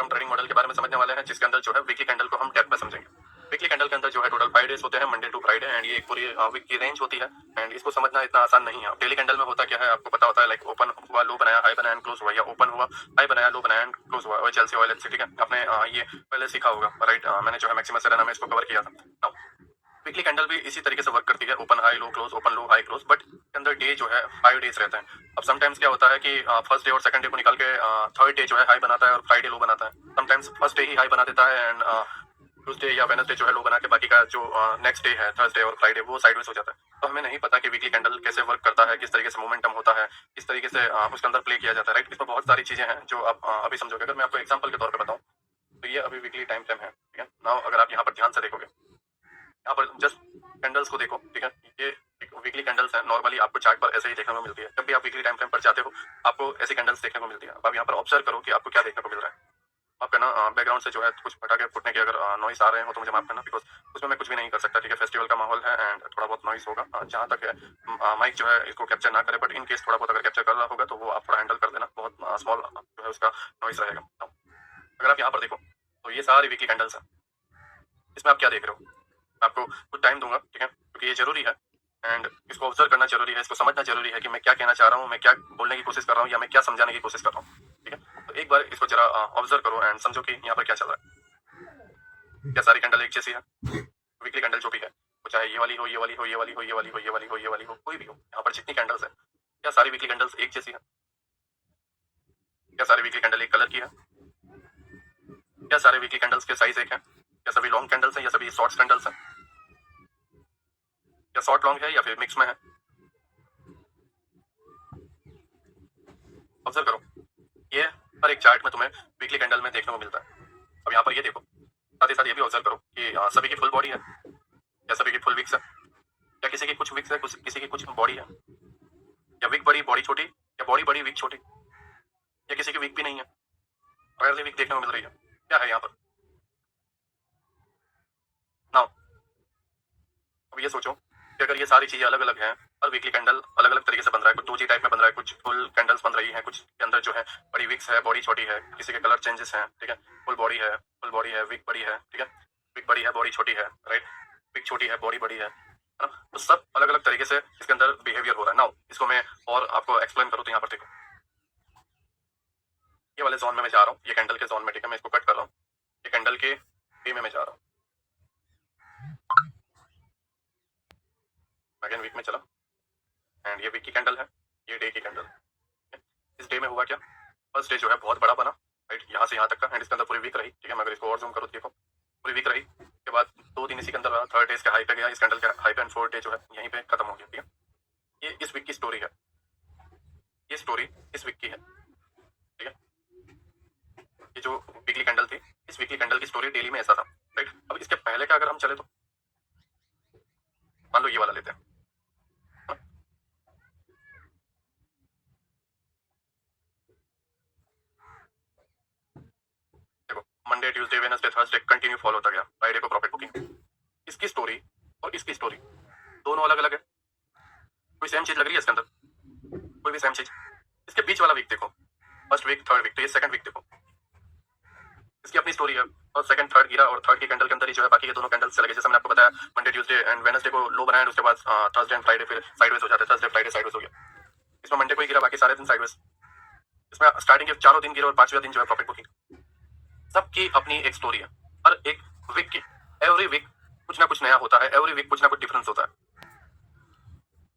Term trading model के बारे में समझने वाले हैं, जिसके अंदर जो है वीकली कैंडल को हम डेप्थ में समझेंगे। वीकली कैंडल के अंदर जो है टोटल 5 डेज होते हैं, मंडे टू फ्राइडे, एंड ये एक पूरी वीक की रेंज होती है, एंड इसको समझना इतना आसान नहीं है। डेली कैंडल में होता क्या है आपको पता होता है, लाइक ओपन हुआ, लो बनाया, हाई बनाया, क्लोज हुआ, या ओपन हुआ, हाई बनाया, लो बनाया, क्लोज हुआ। चेल्सी ऑयल ठीक है, आपने ये पहले सीखा होगा, राइट। मैंने जो है मैक्सिमम सेरेना में इसको कवर किया था। वीकली कैंडल भी इसी तरीके से वर्क करती है, open high low close, open low high close, but के अंदर डे जो है 5 डेज रहते हैं। अब समटाइम्स क्या होता है कि फर्स्ट डे और सेकंड डे को निकाल के थर्ड डे जो है हाई बनाता है और फ्राइडे लो बनाता है। समटाइम्स फर्स्ट डे ही हाई बना देता है, एंड ट्यूसडे या वेडनेसडे जो है लो बना के बाकी का जो नेक्स्ट डे है थर्सडे और फ्राइडे वो साइडवेज हो जाता है। तो हमें नहीं पता कि वीकली कैंडल कैसे वर्क करता है, किस तरीके से मोमेंटम होता है, किस तरीके से उसके अंदर प्ले किया जाता है, राइट। इसमें बहुत सारी चीजें हैं जो आप अभी समझोगे। अगर मैं आपको एग्जाम्पल के तौर पर बताऊँ तो ये अभी वीकली टाइम फ्रेम है, ठीक है। नाउ अगर आप यहाँ पर ध्यान से देखोगे, यहाँ पर जस्ट कैंडल्स को देखो, ठीक है। ये वीकली कैंडल्स है, नॉर्मली आपको चार्ट पर ऐसे ही देखने को मिलती है। जब भी आप वीकली टाइम फ्रेम पर जाते हो आपको ऐसी कैंडल्स देखने को मिलती है। अब आप यहाँ पर ऑब्जर्व करो कि आपको क्या देखने को मिल रहा है। आपका ना बैकग्राउंड से जो है कुछ पटाखे फूटने के अगर नॉइस आ रहे हो तो मुझे माफ करना, बिकॉज उसमें मैं कुछ भी नहीं कर सकता, ठीक है। फेस्टिवल का माहौल है एंड थोड़ा बहुत नॉइस होगा। जहाँ तक है माइक जो है इसको कैप्चर ना करे, बट इन केस थोड़ा बहुत अगर कैप्चर कर रहा होगा तो वो आप थोड़ा हैंडल कर देना, बहुत स्मॉल जो है उसका नॉइस रहेगा। अगर आप यहाँ पर देखो तो ये सारी वीकली कैंडल्स है। इसमें आप क्या देख रहे हो, आपको कुछ टाइम दूंगा, ठीक है, क्योंकि ये जरूरी है एंड इसको ऑब्जर्व करना जरूरी है, इसको समझना जरूरी है कि मैं क्या कहना चाह रहा हूँ, मैं क्या बोलने की कोशिश कर रहा हूँ, या मैं क्या समझाने की कोशिश कर रहा हूँ, ठीक है। तो एक बार इसको जरा ऑब्जर्व करो एंड समझो कि यहाँ पर क्या चल रहा है। क्या सारी कैंडल एक जैसी है? वीकली कैंडल जो भी है, वो चाहे ये वाली हो, ये वाली हो, ये वाली हो, ये वाली हो, ये वाली हो, ये वाली हो, कोई भी हो, यहाँ पर जितनी कैंडल्स है, क्या सारी वीकली कैंडल्स एक जैसी है? क्या सारी वीकली कैंडल एक कलर की है? क्या सारे वीकली कैंडल्स के साइज एक है? क्या सभी लॉन्ग कैंडल्स हैं या सभी शॉर्ट कैंडल्स हैं? या शॉर्ट लॉन्ग है या फिर मिक्स में है? ऑब्जर्व करो, ये हर एक चार्ट में तुम्हें वीकली कैंडल में देखने को मिलता है। अब यहाँ पर ये देखो, साथ ही साथ ये भी ऑब्जर्व करो कि सभी की फुल बॉडी है या सभी की फुल विक्स है, या किसी की कुछ विक्स है, किसी की कुछ बॉडी है, या विक बड़ी बॉडी छोटी, या बॉडी बड़ी विक छोटी, या किसी की विक भी नहीं है, रेयरली विक देखने को मिल रही है। क्या है यहाँ पर? नाउ अब ये सोचो कि अगर ये सारी चीजें अलग अलग हैं, हर वीकली कैंडल अलग अलग तरीके से बन रहा है, कुछ 2G टाइप में बन रहा है, कुछ फुल कैंडल्स बन रही है, कुछ के अंदर जो है बड़ी विक्स है, बॉडी छोटी है, किसी के कलर चेंजेस हैं, ठीक है। फुल बॉडी है, विक बड़ी है, ठीक है। विक बड़ी है, बॉडी छोटी है, राइट। विक छोटी है, बॉडी बड़ी है ना। तो सब अलग अलग तरीके से इसके अंदर बिहेवियर हो रहा है। नाउ इसको मैं और आपको एक्सप्लेन करूँ तो यहाँ पर देखो, ये वाले जोन में मैं जा रहा हूँ, ये कैंडल के जोन में, ठीक है। मैं इसको कट कर रहा हूँ, ये कैंडल के बी में मैं जा रहा हूँ, अगेन वीक में चला, एंड ये वीक की कैंडल है, ये डे की कैंडल। इस डे में हुआ क्या, फर्स्ट डे जो है बहुत बड़ा बना, राइट, यहाँ से यहाँ तक का, एंड इसके अंदर पूरी वीक रही, ठीक है। मैं अगर इसको और जूम करूँ तो देखो पूरी वीक रही, उसके बाद 2 दिन इसी के अंदर रहा, थर्ड डे इसके हाई पे गया, इस कैंडल के हाई पे, एंड फोर्थ डे जो है यहीं पे खत्म हो गया, ठीक है। ये इस वीक की स्टोरी है, ये स्टोरी इस वीक की है, ठीक है। ये जो वीकली कैंडल थी, इस वीकली कैंडल की स्टोरी डेली में ऐसा था, राइट। अब इसके पहले का अगर हम चले तो मान लो ये वाला लेते हैं, हाँ? देखो Monday Tuesday Wednesday Thursday continue follow होता गया, फ्राइडे को प्रॉफिट बुकिंग। इसकी स्टोरी और इसकी स्टोरी दोनों अलग अलग है, कोई सेम चीज लग रही है इसके अंदर? कोई भी सेम चीज? इसके बीच वाला वीक देखो, फर्स्ट वीक थर्ड वीक, तो ये सेकंड वीक देखो, इसकी अपनी स्टोरी है। और सेकंड थर्ड गिरा और थर्ड की कैंडल के अंदर ही जो है बाकी के दोनों कैंडल्स चले गए। जैसे मैंने आपको बताया मंडे ट्यूसडे एंड वेडनेसडे को लो बनाया, उसके बाद थर्सडे एंड फ्राइडे फिर साइडवेज हो जाते हैं, थर्सडे फ्राइडे साइडवेज हो गया। इसमें मंडे को ही गिरा, बाकी सारे दिन साइडवेज। इसमें स्टार्टिंग के 4 दिन गिरे और 5वें दिन जो है प्रॉफिट बुकिंग। सबकी अपनी एक स्टोरी है, हर एक वीक की। एवरी वीक कुछ ना कुछ नया होता है, एवरी वीक कुछ ना कुछ डिफरेंस होता है।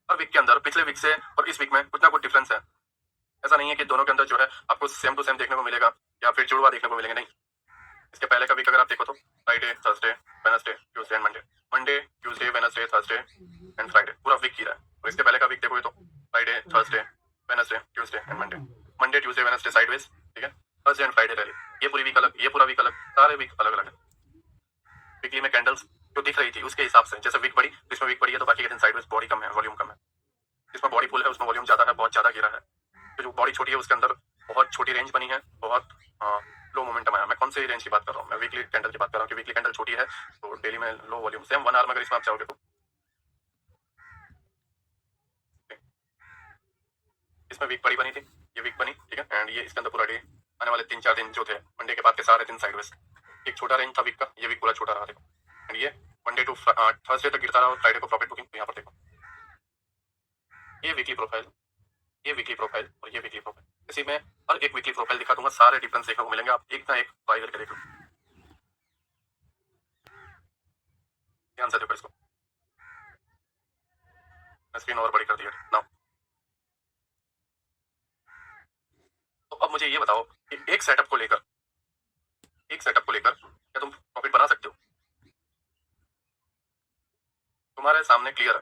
हर वीक के अंदर पिछले वीक से और इस वीक में कुछ ना कुछ डिफरेंस है। ऐसा नहीं है कि दोनों के अंदर जो है आपको सेम टू सेम देखने को मिलेगा या फिर जुड़वा देखने को मिलेंगे, नहीं। इसके पहले का वीक अगर आप देखो तो Friday Thursday Wednesday Tuesday and Monday, Monday Tuesday Wednesday Thursday and Friday, पूरा वीक की रहा है। और इसके पहले का वीक देखोगे तो Friday Thursday Wednesday Tuesday and Monday, Monday Tuesday Wednesday sideways, ठीक है। थर्सडे एंड फ्राइडे रैली, ये पूरी वीक अलग, ये पूरा वीक अलग, सारे वीक अलग अलग है। वीकली में कैंडल्स जो दिख रही थी उसके हिसाब से, जैसे वीक बड़ी, इसमें वीक बड़ी है तो बाकी के दिन साइडवेज बॉडी कम है, वॉल्यूम कम है। इसमें बॉडी फुल है, उसमें वॉल्यूम ज्यादा है, बहुत ज्यादा गिरा है। तो जो बॉडी छोटी है उसके अंदर बहुत छोटी रेंज बनी है, बहुत लो मोमेंटम आया। मैं कौन से रेंज की बात कर रहा हूँ? मैं वीकली कैंडल की बात कर रहा हूँ कि वीकली कैंडल छोटी है तो डेली में लो वॉल्यूम। सेम 1 आवर में अगर इसमें आप चाहोगे तो इसमें वीक बड़ी बनी थी, ये वीक बनी, ठीक है। एंड ये इसके अंदर पूरा डे आने वाले 3-4 दिन जो थे, मंडे के बाद के सारे दिन साइडवेज। एक छोटा रेंज था वीक का, ये वीक पूरा छोटा रहा देखो, एंड ये मंडे टू थर्सडे तक गिरता रहा और फ्राइडे को प्रॉफिट बुकिंग। यहाँ पर देखो ये वीकली प्रोफाइल, ये वीकली प्रोफाइल और ये वीकली प्रोफाइल। इसी में हर एक वीकली प्रोफाइल दिखा दूंगा, सारे डिफरेंस देखने को मिलेंगे, आप एक ना एक बाय करके देखो। ध्यान से देखो इसको, स्क्रीन और बड़ी कर दिया ना। तो अब मुझे ये बताओ कि एक सेटअप को लेकर क्या तुम प्रॉफिट बना सकते हो? तुम्हारे सामने क्लियर है,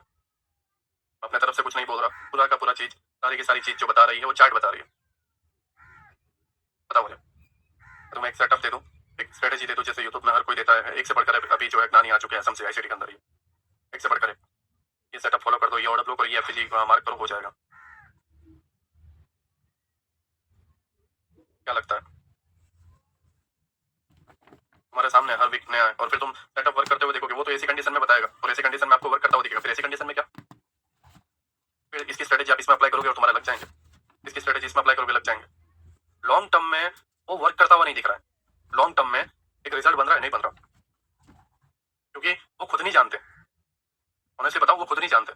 अपने तरफ से कुछ नहीं बोल रहा, पूरा का पूरा चीज, सारी की सारी चीज जो बता रही है वो चार्ट बता रही है। बताओ मुझे, तुम्हें एक सेटअप दे दूं, एक स्ट्रेटेजी दे दूं, जैसे यूट्यूब में हर कोई देता है, एक से बढ़कर अभी जो है ज्ञानी आ चुके हैं असम से आईसीटी के अंदर, ही एक से बढ़कर ये सेटअप फॉलो कर दो, ये ऑर्डर ब्लॉक और ये एफजी मार्क करो, हो जाएगा। क्या लगता है? तुम्हारे सामने हर वीक नया है, और फिर तुम सेटअप वर्क करते हुए देखोगे, वो तो ऐसी कंडीशन में बताएगा और ऐसी कंडीशन में आपको वर्क करता हुआ दिखेगा। फिर ऐसी कंडीशन में क्या, फिर इसकी स्ट्रेटेजी आप इसमें अप्लाई करोगे और तुम्हारे लग जाएंगे, इसकी स्ट्रेटेजी इसमें अप्लाई करोगे, लग जाएंगे। लॉन्ग टर्म में वो वर्क करता हुआ नहीं दिख रहा है, लॉन्ग टर्म में एक रिजल्ट बन रहा है, नहीं बन रहा, क्योंकि वो खुद नहीं जानते। ऑनेस्टली बताओ, वो खुद नहीं जानते।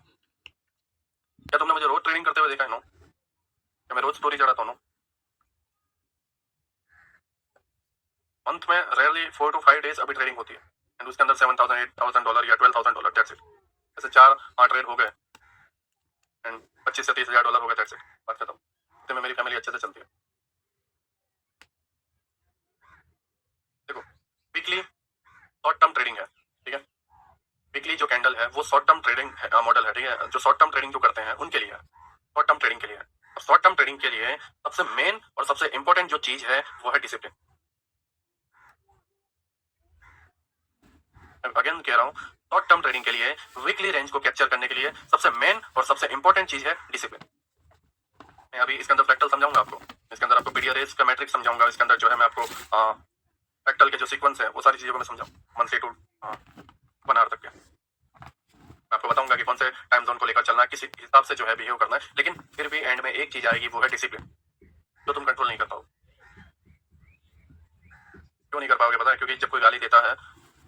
क्या तुमने मुझे रोज ट्रेडिंग करते हुए देखा है? नो। क्या मैं रोज स्टोरी चढ़ाता हूँ? मंथ में रेयरली 4 to 5 डेज अभी ट्रेडिंग होती है, एंड उसके अंदर $7,000 $8,000 या $12,000, दैट्स इट। ऐसे 4-8 ट्रेड हो गए एंड 25 से 30 हजार डॉलर हो गए, दैट्स इट, बात खत्म। इतने में मेरी फैमिली अच्छे से चलती है। देखो, वीकली शॉर्ट टर्म ट्रेडिंग है, ठीक है। वीकली जो कैंडल है वो शॉर्ट टर्म ट्रेडिंग मॉडल है, ठीक है। जो शॉर्ट टर्म ट्रेडिंग जो करते हैं उनके लिए, शॉर्ट टर्म ट्रेडिंग के लिए, शॉर्ट टर्म ट्रेडिंग के लिए सबसे मेन और सबसे इंपॉर्टेंट जो चीज है वो है डिसिप्लिन। अगेन कह रहा हूँ, शॉर्ट टर्म ट्रेडिंग के लिए, वीकली रेंज को कैप्चर करने के लिए सबसे मेन और सबसे इंपॉर्टेंट चीज है डिसिप्लिन। मैं अभी इसके अंदर फ्रैक्टल समझाऊंगा आपको, इसके अंदर आपको पीडीआरएस का मैट्रिक्स समझाऊंगा, इसके अंदर जो है मैं आपको फ्रैक्टल के जो सीक्वेंस है वो सारी चीजों को मैं समझाऊं, मंथली टू 1 आवर तक के। मैं आपको बताऊंगा कि कौन से टाइम जोन को लेकर चलना है, किस हिसाब से जो है बिहेव करना है, लेकिन फिर भी एंड में एक चीज आएगी, वो है डिसिप्लिन, जो तुम कंट्रोल नहीं कर पाओगे। क्यों नहीं कर पाओगे पता है? क्योंकि जब कोई गाली देता है,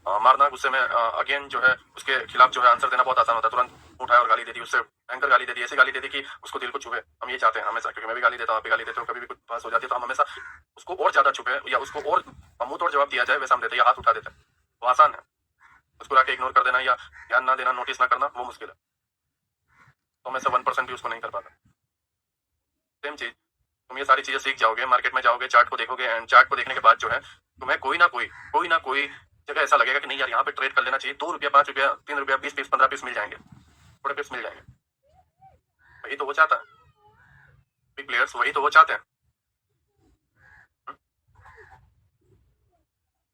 मारना गुस्से में, अगेन जो है उसके खिलाफ जो है आंसर देना बहुत आसान होता है। तुरंत उठाया और गाली दे दी, उससे भयंकर गाली दे दी, ऐसी गाली दे दी कि उसको दिल को छुपे। हम ये चाहते हैं हमेशा, क्योंकि मैं भी गाली देता हूँ, आप भी गाली देते हो, कभी भी कुछ बहस हो जाती है तो हम हमेशा उसको और ज्यादा छुपे या उसको और मुंह तोड़ जवाब दिया जाए वैसा हम देते हैं, या हाथ उठा देते हैं। वो आसान है, उसको लाके इग्नोर कर देना या ध्यान ना देना, नोटिस ना करना, वो मुश्किल है। तो मैं से 1% भी उसको नहीं कर पाता। सेम चीज, तुम ये सारी चीजें सीख जाओगे, मार्केट में जाओगे, चार्ट को देखोगे, एंड चार्ट को देखने के बाद जो है तुम्हें कोई ना कोई जगह ऐसा लगेगा कि नहीं यार, यहाँ पे ट्रेड कर लेना चाहिए, 2 रुपया, 5 रुपया, 3 रुपया, 20 पीस, 15 पीस मिल जाएंगे, थोड़े पीस मिल जाएंगे। वही तो वो चाहता है, बिग प्लेयर्स वही तो वो चाहते हैं।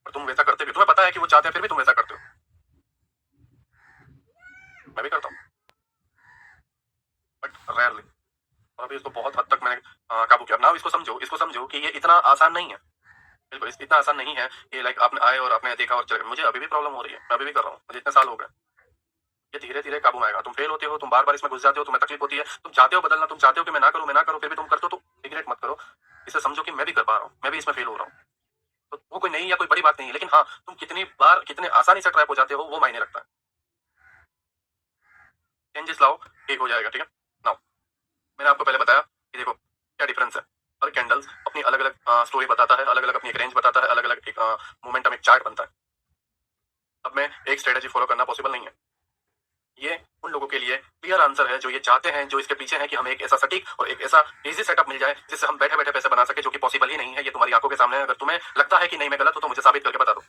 और तुम वैसा करते भी, तुम्हें पता है कि वो चाहते हैं, फिर भी तुम वैसा करते हो। मैं भी करता हूँ, बट रेयरली। और अभी इसको बहुत हद तक मैंने काबू किया। नाउ इसको समझो कि ये इतना आसान नहीं है, बिल्कुल इतना आसान नहीं है कि लाइक आपने आए और आपने देखा और चले। मुझे अभी भी प्रॉब्लम हो रही है, मैं अभी भी कर रहा हूँ, मुझे इतने साल हो गए। ये धीरे धीरे काबू में आएगा। तुम फेल होते हो, तुम बार बार इसमें घुस जाते हो, तुम्हें तकलीफ होती है, तुम चाहते हो बदलना, तुम चाहते हो कि मैं ना करूं, फिर भी तुम करते हो, तो रिग्रेट मत करो। इसे समझो कि मैं भी कर पा रहा हूँ, मैं भी इसमें फेल हो रहा हूँ। तो वो कोई नई या कोई बड़ी बात नहीं है, लेकिन हाँ, तुम कितनी बार कितने आसानी से ट्रैप हो जाते हो वो मायने रखता है। चेंजेस लाओ, ठीक हो जाएगा, ठीक है। नाउ मैंने आपको पहले बताया कि देखो क्या डिफरेंस है। हर कैंडल्स अपनी अलग अलग स्टोरी बताता है, अलग अलग अपनी एक रेंज बताता है, अलग अलग एक मोमेंटम, एक चार्ट बनता है। अब मैं एक स्ट्रेटेजी फॉलो करना पॉसिबल नहीं है। ये उन लोगों के लिए क्लियर आंसर है जो ये चाहते हैं, जो इसके पीछे है कि हमें एक ऐसा सटीक और एक ऐसा इजी सेटअप मिल जाए जिससे हम बैठे बैठे पैसे बना सके, जो कि पॉसिबल ही नहीं है। ये तुम्हारी आंखों के सामने है। अगर तुम्हें लगता है कि नहीं मैं गलत हूं तो मुझे साबित करके बता दो।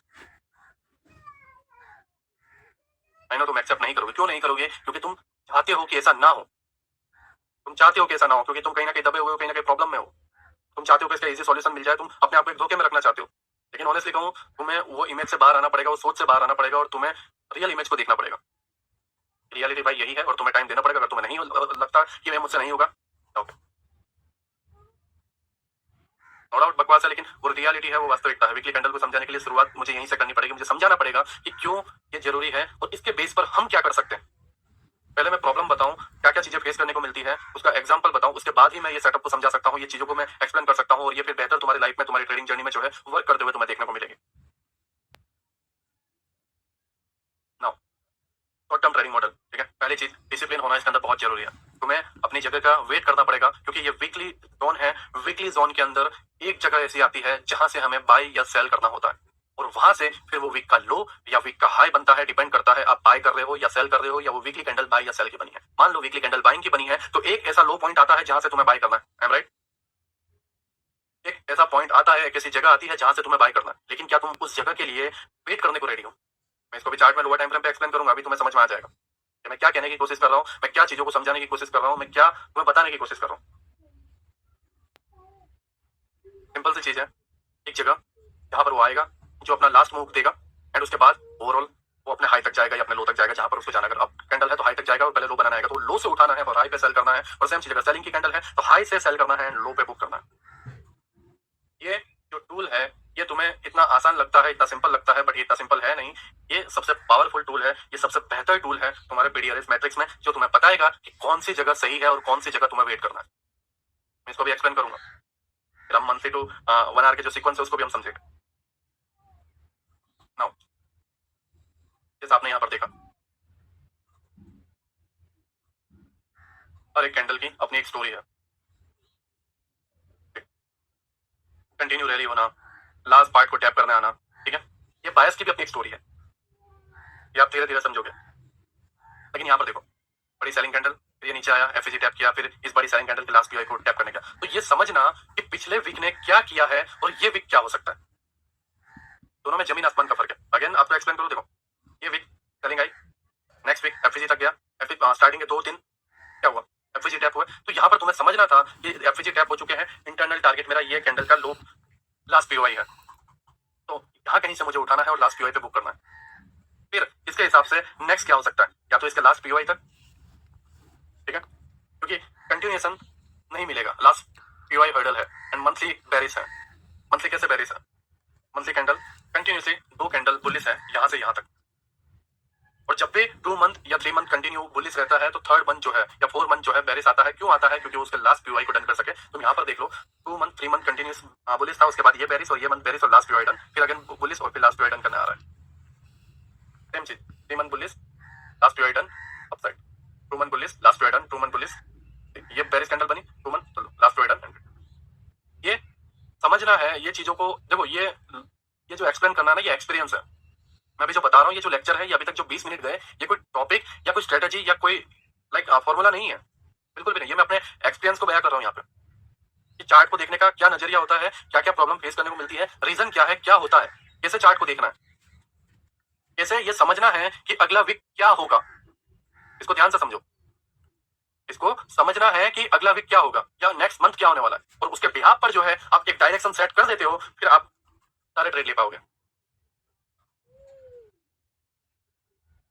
आई नो तुम एक्सेप्ट नहीं करोगे। क्यों नहीं करोगे? क्योंकि तुम चाहते हो कि ऐसा ना हो, तुम चाहते हो कि ऐसा ना हो, क्योंकि तुम कहीं ना कहीं दबे हुए हो, कहीं ना कहीं प्रॉब्लम में हो। तुम चाहते हो कि इसका इजी सॉल्यूशन मिल जाए, तुम अपने आप को एक धोखे में रखना चाहते हो। लेकिन ऑनेस्टली कहूं, तुम्हें वो इमेज से बाहर आना पड़ेगा, वो सोच से बाहर आना पड़ेगा, और तुम्हें रियल इमेज को देखना पड़ेगा। रियलिटी भाई यही है, और तुम्हें टाइम देना पड़ेगा। अगर तुम्हें नहीं लगता कि मैं मुझसे नहीं होगा, ओके, नो डाउट बकवास है, लेकिन वो रियलिटी है, वो वास्तविकता है। वीकली कैंडल को समझाने के लिए शुरुआत मुझे यहीं से करनी पड़ेगी। मुझे समझाना पड़ेगा कि क्यों ये जरूरी है और इसके बेस पर हम क्या कर सकते हैं। पहले मैं प्रॉब्लम बताऊं, क्या क्या चीजें फेस करने को मिलती है, उसका एग्जांपल बताऊं, उसके बाद ही मैं ये सेटअप को समझा सकता हूं, ये चीजों को मैं एक्सप्लेन कर सकता हूं और ये फिर बेहतर तुम्हारी लाइफ में, तुम्हारी ट्रेडिंग जर्नी में जो है वर्क करते हुए तुम्हें देखने को मिलेगी। Now, short term trading model, ठीक है। पहली चीज, डिसिप्लिन होना इसके अंदर बहुत जरूरी है। तुम्हें अपनी जगह का वेट करना पड़ेगा, क्योंकि ये वीकली जोन है। वीकली जोन के अंदर एक जगह ऐसी आती है जहां से हमें बाय या सेल करना होता है, और वहां से फिर वो वीक का लो या वीक का हाई बनता है। डिपेंड करता है आप बाय कर रहे हो या सेल कर रहे हो, या वो वीकली कैंडल बाय या सेल की बनी है। मान लो वीकली कैंडल बाइंग की बनी है, तो एक ऐसा लो पॉइंट आता है जहां से तुम्हें बाय करना है। I am right? एक ऐसा पॉइंट आता है, एक ऐसी जगह आती है जहां से तुम्हें बाय करना है, लेकिन क्या तुम उस जगह के लिए वेट करने को रेडी हो? मैं इसको भी चार्ट में लोअर टाइम फ्रेम पे एक्सप्लेन करूंगा, अभी तुम्हें समझ में आ जाएगा कि मैं क्या कहने की कोशिश कर रहा हूँ, मैं क्या चीजों को समझाने की कोशिश कर रहा हूँ, मैं क्या तुम्हें बताने की कोशिश कर रहा हूँ। सिंपल सी चीज है, एक जगह जहां पर वो आएगा, जो अपना लास्ट मूव देगा, एंड उसके बाद ओवरऑल वो अपने हाई तक जाएगा या अपने लो तक जाएगा, जहां पर उसको जाना। अगर अब कैंडल है तो हाई तक जाएगा और पहले लो बनाना आएगा, तो लो से उठाना है और हाई पे सेल करना है। और सेम चीज अगर सेलिंग की कैंडल है तो हाई से सेल करना है एंड लो पे बुक करना है। ये जो टूल है, ये तुम्हें इतना आसान लगता है, इतना सिंपल लगता है, बट ये इतना सिंपल है नहीं। ये सबसे पावरफुल टूल है, ये सबसे बेहतर टूल है तुम्हारे पीडीआरएस मैट्रिक्स में, जो तुम्हें बताएगा कि कौन सी जगह सही है और कौन सी जगह तुम्हें वेट करना है। मैं इसको भी एक्सप्लेन करूंगा, फिर हम मंथली टू 1 आवर के जो सीक्वेंस है उसको भी हम समझेंगे। नाउ, जैसे आपने यहाँ पर देखा, हर एक कैंडल की अपनी एक स्टोरी है। कंटिन्यू रैली होना, लास्ट पार्ट को टैप करने आना, ठीक है। ये बायस की भी अपनी एक स्टोरी है, ये आप धीरे धीरे समझोगे। लेकिन यहाँ पर देखो, बड़ी सेलिंग कैंडल, फिर ये नीचे आया, एफईजी टैप किया, फिर इस बड़ी सेलिंग कैंडल के लास्ट पीआई को टैप करने का। तो ये समझना कि पिछले वीक ने क्या किया है और ये वीक क्या हो सकता है, दोनों में जमीन आसमान का फर्क है। अगेन आपको एक्सप्लेन करो, देखो ये वीक सेलिंग आई, नेक्स्ट वीक एफईजी तक गया, स्टार्टिंग के 2 दिन क्या हुआ, एफईजी टैप हुआ। तो यहाँ पर तुम्हें समझना था कि एफईजी टैप हो चुके हैं, इंटरनल टारगेट मेरा ये कैंडल का लो लास्ट पीओआई है, तो यहाँ कहीं से मुझे उठाना है और लास्ट पीओआई पे बुक करना है। फिर इसके हिसाब से नेक्स्ट क्या हो सकता है, या तो इसके लास्ट पीओआई तक, ठीक है, क्योंकि कंटिन्यूएशन नहीं मिलेगा, लास्ट पीओआई हर्डल है एंड मंथली बेरिस है। मंथली कैसे बेरिस है? Monthly candle continuously 2 candle bullish है यहाँ से यहाँ तक, और जब भी 2 मंथ या 3 मंथ कंटिन्यू बुलिश रहता है तो 3rd मंथ जो है या 4 मंथ जो है बेरिस आता है। क्यों आता है? क्योंकि उसके लास्ट पीओआई को डन कर सके। तुम यहाँ पर देख लो, 2 मंथ 3 मंथ कंटिन्यूस बुलिश था, उसके बाद ये बेरिस और ये मंथ बेरिस और लास्ट पीओआई डन, फिर अगेन बुलिश और फिर लास्ट पीओआई डन करने आ रहा है। सेम चीज, 3 month bullish, last POI done, upside, 2 month bullish, last POI done, 2 month bullish, ये बेरिस कैंडल बनी, 2 मंथ लास्ट पीओआई डन। ये समझना है ये चीजों को। देखो ये जो एक्सप्लेन करना है ना, ये एक्सपीरियंस है। मैं अभी जो बता रहा हूँ, ये जो लेक्चर है, ये अभी तक जो 20 मिनट गए, ये कोई टॉपिक या कोई स्ट्रेटेजी या कोई फॉर्मूला नहीं है, बिल्कुल भी नहीं। ये मैं अपने एक्सपीरियंस को बयां कर रहा हूँ यहाँ पे, कि चार्ट को देखने का क्या नजरिया होता है, क्या क्या प्रॉब्लम फेस करने को मिलती है, रीजन क्या है, क्या होता है, कैसे चार्ट को देखना है, कैसे ये समझना है कि अगला वीक क्या होगा। इसको ध्यान से समझो, इसको समझना है कि अगला वीक क्या होगा या नेक्स्ट मंथ क्या होने वाला है, और उसके बिहाफ पर जो है आप एक डायरेक्शन सेट कर देते हो, फिर आप सारे ट्रेड ले पाओगे।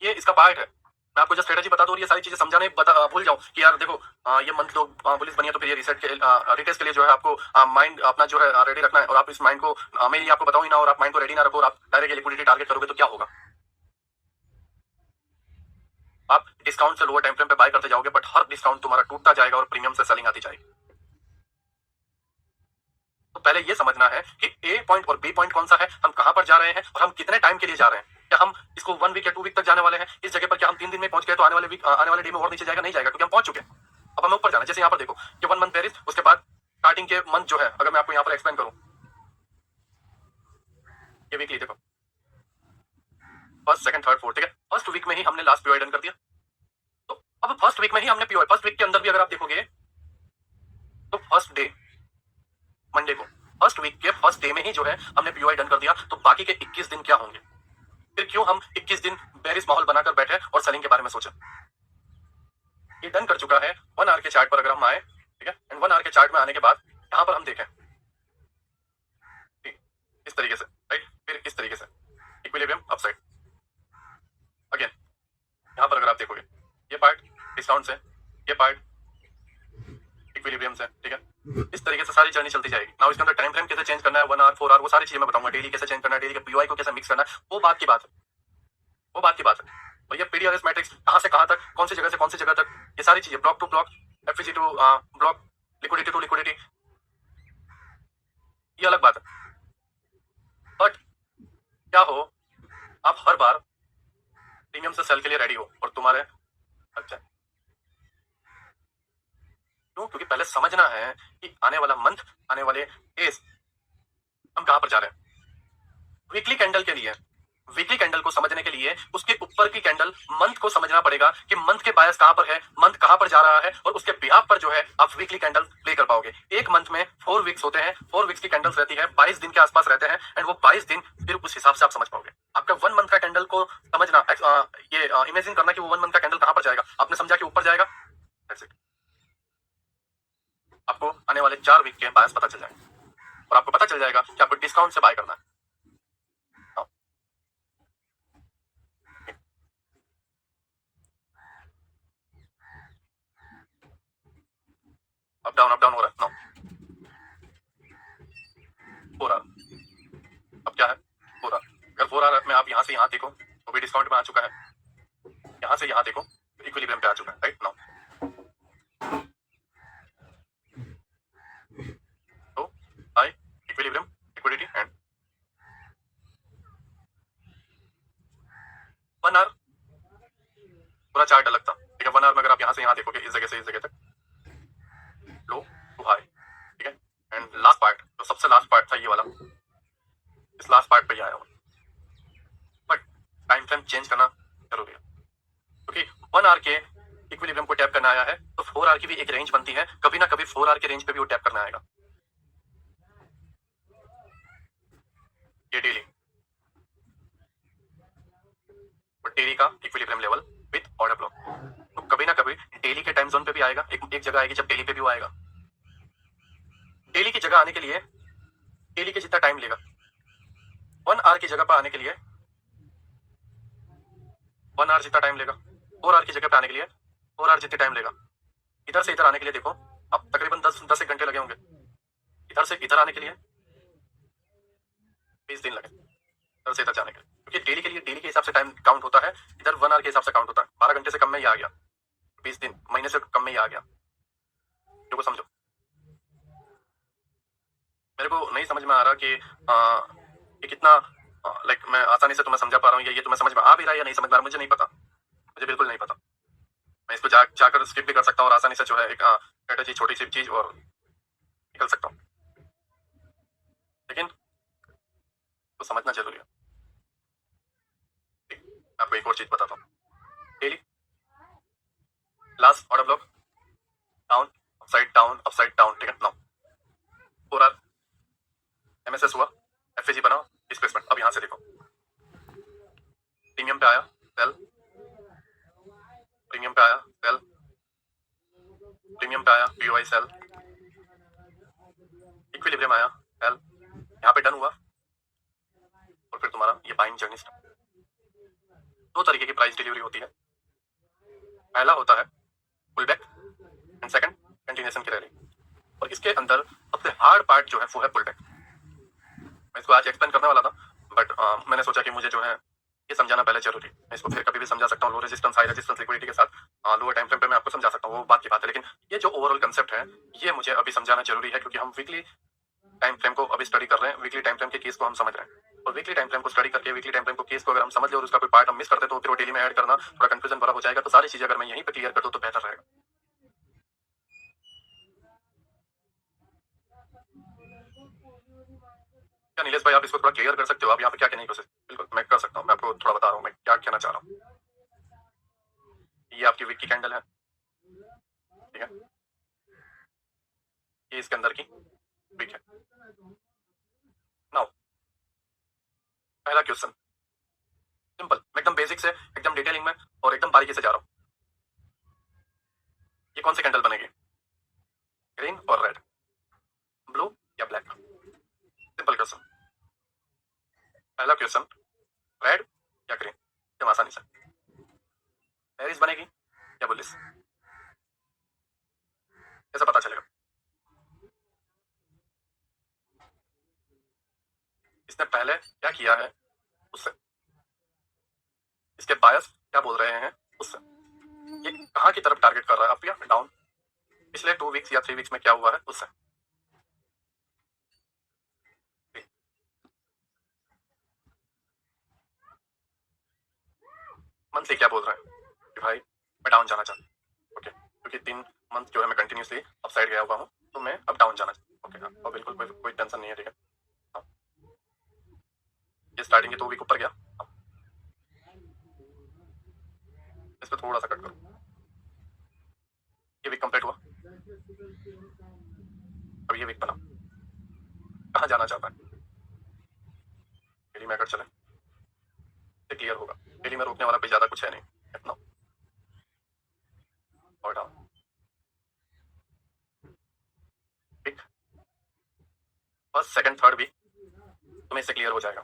ये इसका पार्ट है। मैं आपको जो स्ट्रेटेजी बता दूं और ये सारी चीजें समझाने भूल जाऊं कि यार देखो, ये मंथ लोग पुलिस बनी है, तो फिर ये रिसेट के रिटेस्ट के लिए जो है आपको माइंड अपना जो है रेडी रखना है, और आप इस माइंड को मैं ये आपको बताऊं ही ना, और आप माइंड को रेडी ना रखो और आप डायरेक्ट लिक्विडिटी टारगेट करोगे तो क्या होगा? आप डिस्काउंट से लोअर टाइम फ्रेम पे बाय करते जाओगे, बट हर डिस्काउंट तुम्हारा टूटता जाएगा और प्रीमियम से सेलिंग आती जाएगी। तो पहले ये समझना है कि ए पॉइंट और बी पॉइंट कौन सा है, हम कहां पर जा रहे हैं और हम कितने टाइम के लिए जा रहे हैं। क्या हम इसको 1 वीक या 2 वीक तक जाने वाले हैं? इस जगह पर क्या हम 3 दिन में पहुंच गए तो आने वाले डे में और नीचे जाएगा? नहीं जाएगा, क्योंकि हम पहुंच चुके हैं। अब हमें ऊपर जाना है। जैसे यहाँ पर देखो, ये 1 मंथ बेरिस, उसके बाद स्टार्टिंग के मंथ जो है, अगर मैं आपको यहाँ पर एक्सप्लेन करूं, ये वीकली देखो, फर्स्ट सेकंड थर्ड फोर्थ, ठीक है। फर्स्ट वीक में ही हमने लास्ट पीओआई डन कर दिया, तो अब फर्स्ट वीक में ही हमने पीओआई, फर्स्ट वीक के अंदर भी अगर आप देखोगे तो फर्स्ट डे मंडे को, फर्स्ट वीक के फर्स्ट डे में ही जो है हमने पीओआई डन कर दिया, तो बाकी के 21 दिन क्या होंगे? फिर क्यों हम 21 दिन बेरिस माहौल बनाकर बैठे और सेलिंग के बारे में सोचे? ये डन कर चुका है 1 आवर के चार्ट पर। अगर हम आए, ठीक है, एंड 1 आवर के चार्ट में आने के बाद यहां पर हम देखें, ठीक, इस तरीके से, राइट, फिर इस तरीके से इक्विलिब्रियम अपसाइड। अगेन यहां पर अगर आप देखोगे, ये पार्ट डिस्काउंट से, ये पार्ट इक्विलिब्रियम से, ठीक है, इस तरीके से सारी जर्नी चलती जाएगी। नाउ इसके अंदर टाइम फ्रेम कैसे चेंज करना है, 1 आवर 4 आवर, वो सारी चीजें मैं बताऊंगा। डेली कैसे चेंज करना है, डेली के पीओआई को कैसे मिक्स करना है, वो बात की बात है, वो बात की बात है। और ये पीडीआरएस मैट्रिक्स कहाँ से कहाँ तक, कौन सी जगह से कौन सी जगह तक, ये सारी चीजें block to block, FVC to block, liquidity to liquidity, ये अलग बात है। बट क्या हो, आप हर बार प्रीमियम से सेल के लिए रेडी हो और तुम्हारे अच्छा क्यों? क्योंकि पहले समझना है कि आने वाला मंथ, आने वाले डेज हम कहां पर जा रहे हैं। वीकली कैंडल के लिए, वीकली कैंडल को समझने के लिए उसके ऊपर की कैंडल मंथ को समझना पड़ेगा कि मंथ के बायस कहां पर है, मंथ कहां पर जा रहा है, और उसके बिहाफ पर जो है आप वीकली कैंडल प्ले कर पाओगे। एक मंथ में 4 वीक्स होते हैं, 4 वीक्स की कैंडल्स रहती है, 22 दिन के आसपास रहते हैं, एंड वो 22 दिन फिर उस हिसाब से आप समझ पाओगे। आपका 1 मंथ का कैंडल को समझना, ये इमेजिन करना कि वो 1 मंथ का कैंडल कहां पर जाएगा। आपने समझा कि ऊपर जाएगा, that's it। आपको आने वाले 4 वीक के बायस पता चल जाएगा और आपको पता चल जाएगा कि आपको डिस्काउंट से बाय करना है। अप डाउन हो रहा है, नो हो रहा, अब क्या है, हो रहा। अगर 4 आवर में आप यहाँ से यहाँ देखो वो भी डिस्काउंट में आ चुका है, यहाँ से यहाँ देखो इक्विलिब्रियम पे आ चुका है, राइट नाउ। तो high equilibrium, liquidity and 1 hour पूरा चार्ट अलग था, ठीक है। 1 आवर में अगर आप यहाँ से यहाँ देखोगे इस जगह से इस जगह तक, लो टू हाई, ठीक है। एंड लास्ट पार्ट, जो सबसे लास्ट पार्ट था ये वाला, इस लास्ट पार्ट पे ही आया हूँ। बट टाइम फ्रेम चेंज करना जरूरी है, क्योंकि 1 आवर के इक्विलिब्रियम को टैप करना आया है तो 4 आवर की भी एक रेंज बनती है, कभी ना कभी 4 आवर के रेंज पे भी वो टैप करना आएगा। ये डेली, डेली का equilibrium level with order block, तो कभी ना कभी डेली के टाइम जोन पे भी आएगा, एक जगह आएगी जब डेली पे भी वो आएगा। डेली की जगह आने के लिए डेली के जितना टाइम लेगा, 1 आवर की जगह पर आने के लिए 1 आवर जितना टाइम लेगा, 4 आवर की जगह पे आने के लिए 4 आवर जितनी टाइम लेगा। इधर से इधर आने के लिए देखो अब तकरीबन 10 एक घंटे लगे होंगे, इधर से इधर आने के लिए 20 दिन लगे, इधर से इधर जाने के लिए, क्योंकि डेली के लिए डेली के हिसाब से टाइम काउंट होता है, इधर 1 आवर के हिसाब से काउंट होता है। 12 घंटे से कम में ही आ गया, 20 दिन, महीने से कम में ही आ गया, को समझो। मेरे को नहीं समझ में आ रहा कि ये कितना लाइक मैं आसानी से तुम्हें समझा पा रहा हूँ, ये तुम्हें समझ में आ भी रहा है या नहीं समझ में आ रहा, मुझे नहीं पता, मुझे बिल्कुल नहीं पता। मैं इसको जाकर स्किप भी कर सकता हूँ और आसानी से जो है एक स्ट्रेटेजी छोटी सी चीज और निकल सकता हूँ, लेकिन तो समझना जरूरी है। आपको एक और चीज बताता हूँ, daily last order block down upside down, ठीक है। नाउ 4 आवर एमएसएस हुआ, एफएजी बना, डिस्प्लेसमेंट। अब यहां से देखो प्रीमियम पे आया सेल, प्रीमियम पे आया सेल, प्रीमियम पे आया पीओआई सेल, इक्विलिब्रियम आया सेल, यहाँ पे डन हुआ और फिर तुम्हारा ये बाइंग जर्नी स्टार्ट। 2 तरीके की प्राइस डिलीवरी होती है, पहला होता है pull back and second continuation की रैली, और इसके अंदर सबसे हार्ड पार्ट जो है वो है पुल बैक। मैं इसको आज एक्सप्लेन करने वाला था, बट मैंने सोचा कि मुझे जो है ये समझाना पहले जरूरी, मैं इसको फिर कभी भी समझा सकता हूँ low resistance high resistance liquidity के साथ, लोअर टाइम फ्रेम पे मैं आपको समझा सकता हूँ, वो बात की बात है। लेकिन ये जो ओवरऑल कंसेप्ट है ये मुझे अभी समझाना जरूरी है, क्योंकि हम वीकली टाइम फ्रेम को अभी स्टडी कर रहे हैं, वीकली टाइम फ्रेम के केस को हम समझ रहे हैं, और वीकली टाइम फ्रेम को स्टडी करके वीकली टाइम फ्रेम को केस को अगर हम समझ ले और उसका कोई पार्ट हम मिस करते तो फिर वो डेली में ऐड करना थोड़ा कंफ्यूजन भरा हो जाएगा। तो सारी चीजें अगर मैं यहीं पे क्लियर कर दूं तो बेहतर रहेगा। क्या नीलेश भाई आप इसको थोड़ा क्लियर कर सकते हो, आप यहाँ पे क्या कहने की कोशिश? बिल्कुल मैं कर सकता हूँ, मैं आपको थोड़ा बता रहा हूँ मैं क्या कहना चाह रहा हूँ। ये आपकी वीक की कैंडल है, ठीक है, ये इसके अंदर की वीक है। नाउ पहला क्वेश्चन सिंपल, मैं एकदम बेसिक से एकदम डिटेलिंग में और एकदम बारीकी से जा रहा हूँ। ये कौन सी कैंडल बनेगी, ग्रीन और रेड, ब्लू या ब्लैक? सिंपल क्वेश्चन, पहला क्वेश्चन रेड या ग्रीन, एकदम आसानी से। बेरिश बनेगी या बुलिश, कैसे पता चलेगा? इसने पहले क्या किया है उससे, इसके बायस क्या बोल रहे हैं उससे, ये कहाँ की तरफ टारगेट कर रहा है, अप या डाउन, पिछले 2 वीक्स या 3 वीक्स में क्या हुआ है उससे। मंथली क्या बोल रहा है कि भाई मैं डाउन जाना चाहता हूँ, ओके, क्योंकि 3 मंथ जो है मैं कंटिन्यूसली अप साइड गया हुआ हूँ, तो मैं अब डाउन जाना चाहता हूँ, ओके। हाँ, और बिल्कुल कोई टेंशन नहीं है, ठीक है। हाँ, ये स्टार्टिंग के 2 वीक ऊपर गया, हाँ, इस पर थोड़ा सा कट करो, ये वीक कंप्लीट हुआ, अब ये वीक बना, कहाँ जाना चाहता है, डेली में अगर चले तो क्लियर होगा, डेली में रोकने वाला कोई ज्यादा कुछ है नहीं, इतना और डाउन, ठीक। फर्स्ट सेकंड थर्ड वीक तुम्हें इससे क्लियर हो जाएगा,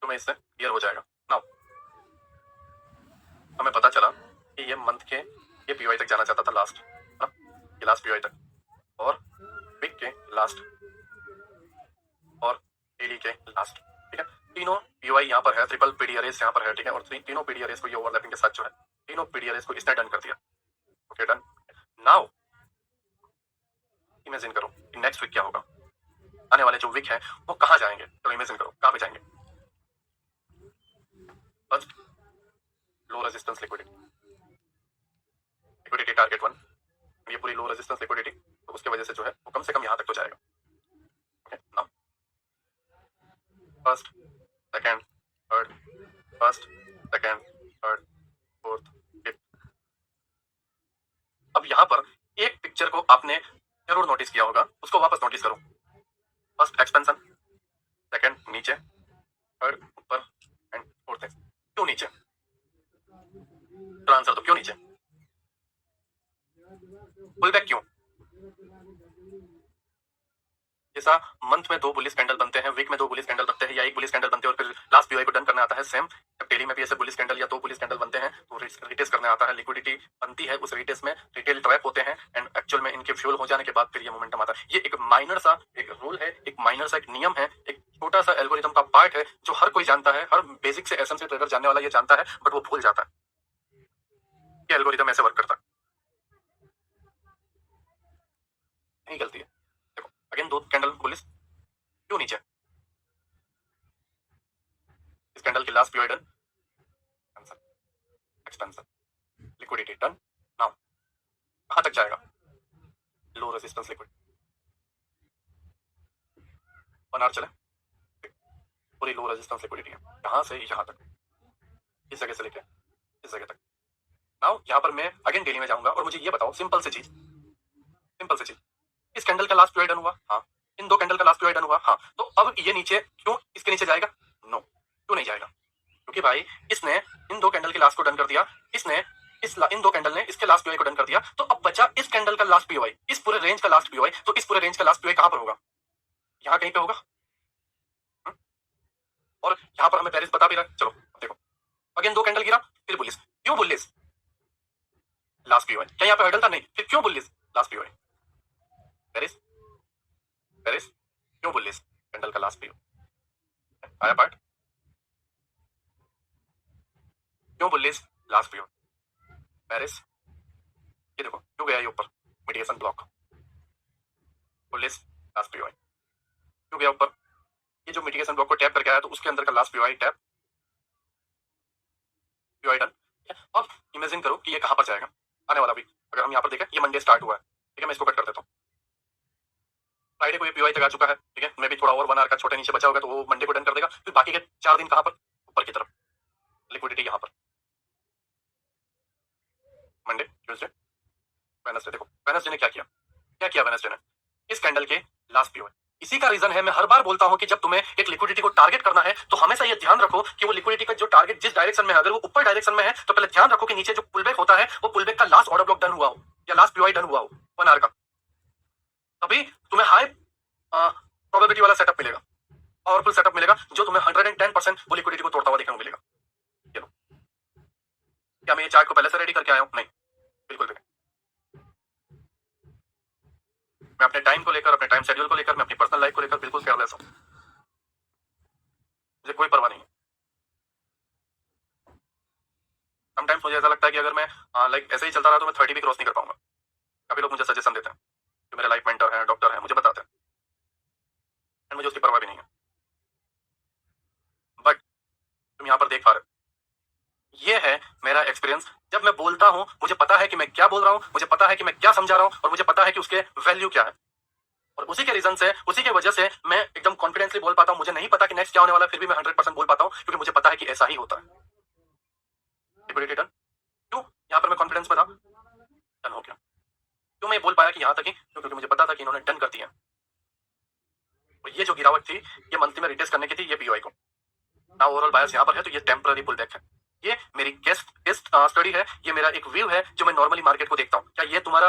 तुम्हें इससे क्लियर हो जाएगा। नाउ हमें पता चला कि ये मंथ के ये पीवाई तक जाना चाहता था लास्ट, है ना, ये लास्ट पीवाई तक, और वीक के लास्ट, और डेली के लास्ट, ठीक है। तीनों पीवाई यहाँ पर है, ट्रिपल पीडीआरएस यहाँ पर है, ठीक है, और तीनों पीडीआरएस को ये ओवरलैपिंग के साथ जो है तीनों पीडीआरएस को इसने डन कर दिया, ओके डन। नाउ इमेजिन करो कि नेक्स्ट वीक क्या होगा, आने वाले जो वीक है वो कहाँ जाएंगे, तो इमेजिन करो कहाँ पे जाएंगे। First low resistance liquidity, liquidity target 1, ये पूरी लो रेजिस्टेंस लिक्विडिटी, तो उसके वजह से जो है वो कम से कम यहाँ तक तो जाएगा, okay. Now first second third, first second third fourth fifth, अब यहाँ पर एक पिक्चर को आपने जरूर नोटिस किया होगा, उसको वापस नोटिस करो। फर्स्ट एक्सपेंशन, सेकंड नीचे, थर्ड ऊपर एंड फोर्थ क्यों नीचे, तो आंसर तो क्यों नीचे, पुल बैक क्यों, जैसा मंथ में 2 बुलिश कैंडल बनते हैं, वीक में 2 बुलिश कैंडल बनते हैं, या एक बुलिश कैंडल बनते हैं और फिर लास्ट पीवाई को डन करना आता है, सेम जब डेली में भी ऐसे बुलिश कैंडल या 2 बुलिश कैंडल बनते हैं तो रिटेस्ट करने आता है, लिक्विडिटी बनती है, उस रिटेस्ट में रिटेल ट्रैप होते हैं एंड एक्चुअल में इनके फ्यूल हो जाने के बाद फिर ये मोमेंटम आता है। ये एक माइनर सा एक रूल है, एक माइनर सा एक नियम है, एक छोटा सा एल्गोरिथम का पार्ट है जो हर कोई जानता है, हर बेसिक से एसएम से ट्रेडर जानने वाला ये जानता है, बट वो भूल जाता है ये एल्गोरिथम ऐसे वर्क करता है, नहीं गलती है। देखो अगेन 2 कैंडल बुलिश क्यों नीचे, इस कैंडल की last PY done, expansion, liquidity done. Now कहां तक जाएगा, लो रेजिस्टेंस लिक्विड, 1 आवर चले, पूरी लो रेजिस्टेंस लिक्विडिटी है यहां से यहां तक, इस जगह से लेके इस जगह तक। नाउ यहां पर मैं अगेन डेली में जाऊंगा और मुझे ये बताओ सिंपल सी चीज, सिंपल सी चीज, इस कैंडल का लास्ट पीवाई डन हुआ, हाँ, इन 2 कैंडल का लास्ट पीवाई डन हुआ, हाँ, तो अब ये नीचे क्यों इसके नीचे जाएगा, नो, क्यों नहीं जाएगा, क्योंकि भाई इसने इन 2 कैंडल के लास्ट को डन कर दिया, इसने इन 2 कैंडल ने इसके लास्ट पीवाई को डन कर दिया, तो अब बचा इस कैंडल का लास्ट पीवाई, इस पूरे रेंज का लास्ट पीवाई, तो इस पूरे रेंज का लास्ट पीवाई कहां पर होगा, यहाँ कहीं पे होगा। और यहाँ पर हमें पेरिस बता भी रहा है, चलो देखो अगेन 2 कैंडल गिरा, फिर बुलिस, क्यों बुलिस, लास्ट पीवाई, क्या यहाँ पे हर्डल था, नहीं, फिर क्यों bullish, last PY, bearish bearish क्यों बुलिस, कैंडल का लास्ट पीवाई आया पार्ट, क्यों बुलिस, लास्ट पीवाई, पेरिस, ये देखो क्यों गया ये ऊपर, mitigation block, bullish, last PY, क्यों गया ऊपर, ये जो मिटिगेशन ब्लॉक को टैप करके आया तो उसके अंदर का last PY tap, PY done. अब इमेजिन करो कि ये कहां पर जाएगा, आने वाला वीक, अगर हम यहाँ पर देखें ये मंडे स्टार्ट हुआ है, ठीक है, मैं इसको कट कर देता हूँ, फ्राइडे को ये पीवाई तक आ चुका है, ठीक है, मैं भी थोड़ा और 1 आवर का छोटे नीचे बचा होगा तो वो मंडे को डन कर देगा, फिर बाकी के 4 दिन कहां पर, ऊपर की तरफ, लिक्विडिटी यहां पर, मंडे ट्यूसडे वेडनेसडे, देखो वेडनेसडे ने क्या किया, क्या किया वेडनेसडे ने, इस कैंडल के लास्ट पीवाई, इसी का रीजन है मैं हर बार बोलता हूं कि जब तुम्हें एक लिक्विडिटी को टारगेट करना है तो हमेशा ये ध्यान रखो कि वो लिक्विडिटी का जो टारगेट जिस डायरेक्शन में है, अगर वो ऊपर डायरेक्शन में है तो पहले ध्यान रखो कि नीचे जो पुलबैक होता है वो पुलबैक का लास्ट ऑर्डर ब्लॉक डन हुआ हो या लास्ट पीवाई डन हुआ हो 1 आवर का, तभी तुम्हें हाई प्रोबेबिलिटी वाला सेटअप मिलेगा, पावरफुल सेटअप मिलेगा जो तुम्हें 110% वो लिक्विडिटी को तोड़ता हुआ देखने को मिलेगा। चलो क्या मैं ये चार्ट को पहले से रेडी करके आया हूं, नहीं, बिल्कुल भी नहीं, मैं अपने टाइम को लेकर, अपने टाइम शेड्यूल को लेकर, मैं अपनी पर्सनल लाइफ को लेकर बिल्कुल केयरलेस हूं, मुझे कोई परवाह नहीं है। मुझे ऐसा लगता है कि अगर मैं लाइक ऐसे ही चलता रहा तो मैं 30 भी क्रॉस नहीं कर पाऊंगा। काफी लोग मुझे सजेशन देते हैं, जो मेरे लाइफ मेंटर हैं, डॉक्टर हैं, मुझे बताते हैं, एंड मुझे उसकी परवाह भी नहीं है। बट तुम यहाँ पर देख पा रहे हो, ये है मेरा एक्सपीरियंस। जब मैं बोलता हूँ मुझे पता है कि मैं क्या बोल रहा हूँ, मुझे पता है कि मैं क्या समझा रहा हूँ, और मुझे पता है कि उसके वैल्यू क्या है। और उसी के रीजन से, उसी की वजह से मैं एकदम कॉन्फिडेंसली बोल पाता हूँ। मुझे नहीं पता कि नेक्स्ट क्या होने वाला है, फिर भी मैं 100% बोल पाता हूँ, क्योंकि मुझे पता है कि ऐसा ही होता है। Liquidity done. क्यों यहाँ पर मैं कॉन्फिडेंस में था? डन हो गया। क्यों मैं बोल पाया कि यहाँ तक ही? क्योंकि मुझे पता था कि इन्होंने डन कर दिया। और ये जो गिरावट थी, ये मंथली में रिटेस्ट करने की थी, ये पीओआई को। ना ओवरऑल बायस यहाँ पर है, तो ये टेम्पररी पुल बैक है। ये मेरी केस स्टडी है, ये मेरा एक व्यू है जो मैं नॉर्मली मार्केट को देखता हूँ। क्या ये तुम्हारा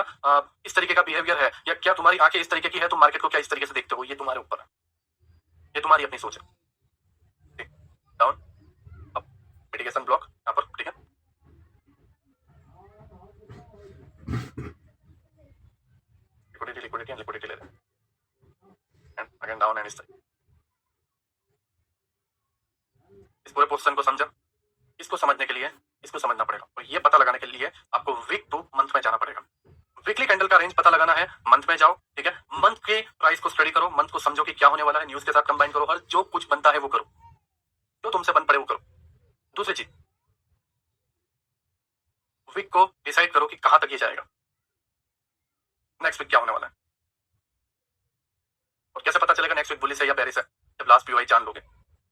इस तरीके का बिहेवियर है, या क्या तुम्हारी आंखें इस तरीके की है, तुम मार्केट को क्या इस तरीके से देखते हो, ये तुम्हारे ऊपर है, ये तुम्हारी अपनी सोच है। डाउन, अब मिटिगेशन ब्लॉक यहाँ पर, ठीक है। लिक्विडिटी लिक्विडिटी ले रहे हैं, अगेन डाउन एंड इस तरह। इस पूरे पोजीशन को समझा। इसको समझने के लिए इसको समझना पड़ेगा, और ये पता लगाने के लिए आपको वीक टू मंथ में जाना पड़ेगा। वीकली कैंडल का रेंज पता लगाना है, मंथ में जाओ, ठीक है। मंथ के प्राइस को स्टडी करो, मंथ को समझो कि क्या होने वाला है, न्यूज के साथ कंबाइन करो, हर जो कुछ बनता है वो करो, जो तुमसे बन पड़े वो करो। दूसरी चीज, वीक को डिसाइड करो कि कहां तक ये जाएगा, नेक्स्ट वीक क्या होने वाला है। और कैसे पता चलेगा नेक्स्ट वीक बुलिश है या बेरिश है? जब लास्ट पीओआई जान लोगे,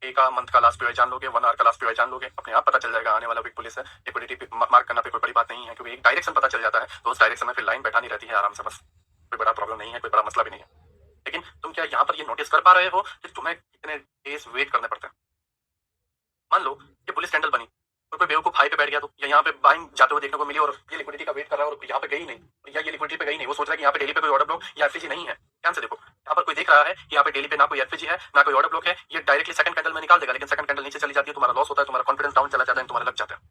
एक मंथ का लास्ट पीओआई जान लोगे, 1 आवर का लास्ट पीओआई जान लोगे, अपने आप पता चल जाएगा आने वाला वीक पुलिस है। लिक्विडिटी मार्क करना पे कोई बड़ी बात नहीं है, क्योंकि एक डायरेक्शन पता चल जाता है, तो उस डायरेक्शन में फिर लाइन बैठा नहीं रहती है आराम से, बस कोई बड़ा प्रॉब्लम नहीं है, कोई बड़ा मसला भी नहीं है। लेकिन तुम क्या यहाँ पर ये नोटिस कर पा रहे हो कि तुम्हें कितने डेज वेट करने पड़ते हैं? मान लो ये पुलिस कैंडल बनी और कोई बेवकूफ हाई पे बैठ गया, तो यहाँ पे बाइंग जाते हुए देखने को मिली, और ये लिक्विडिटी का वेट कर रहा है और यहाँ पे गई नहीं, या ये लिक्विडिटी पे गई नहीं, वो सोच रहा है कि यहाँ पे डेली पे कोई ऑर्डर ब्लॉक या एफसीजी नहीं है। ध्यान से देखो, यहाँ पर कोई देख रहा है कि यहाँ पे डेली पे ना कोई एफसीजी है, ना कोई ऑर्डर ब्लॉक है, ये डायरेक्टली सेकंड कैंडल में निकाल देगा, लेकिन सेकंड कैंडल नीचे चली जाती है, तुम्हारा लॉस होता है, तुम्हारा कॉन्फिडेंस डाउन चला जाता है, तुम्हारे लग जाता है।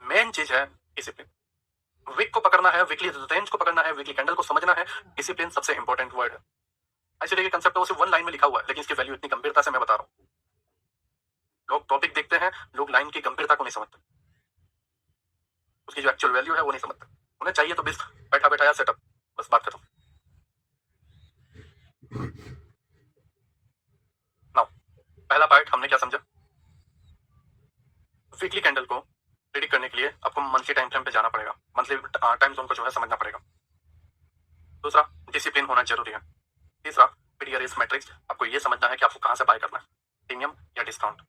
मेन चीज है डिसिप्लिन। वीक को पकड़ना है, वीकली रेंज को पकड़ना है, वीकली कैंडल को समझना है। डिसिप्लिन सबसे इंपॉर्टेंट वर्ड है। आईसीडी के कंसेप्ट में वो सिर्फ 1 लाइन में लिखा हुआ है, लेकिन इसकी वैल्यू इतनी गंभीरता से मैं बता रहा हूँ। लोग टॉपिक देखते हैं, लोग लाइन की गंभीरता को नहीं समझते, उसकी जो एक्चुअल वैल्यू है वो नहीं समझते। उन्हें चाहिए तो बिस्क बैठा बैठाया सेटअप, बस बात खत्म। नाउ पहला पार्ट हमने क्या समझा? वीकली कैंडल को प्रेडिक्ट करने के लिए आपको मंथली टाइम फ्रेम पे जाना पड़ेगा, मंथली टाइम जोन को जो है समझना पड़ेगा। दूसरा, डिसिप्लिन होना जरूरी है। तीसरा, पीडीआरएस मैट्रिक्स, आपको ये समझना है कि आपको कहां से बाय करना है, प्रीमियम या डिस्काउंट।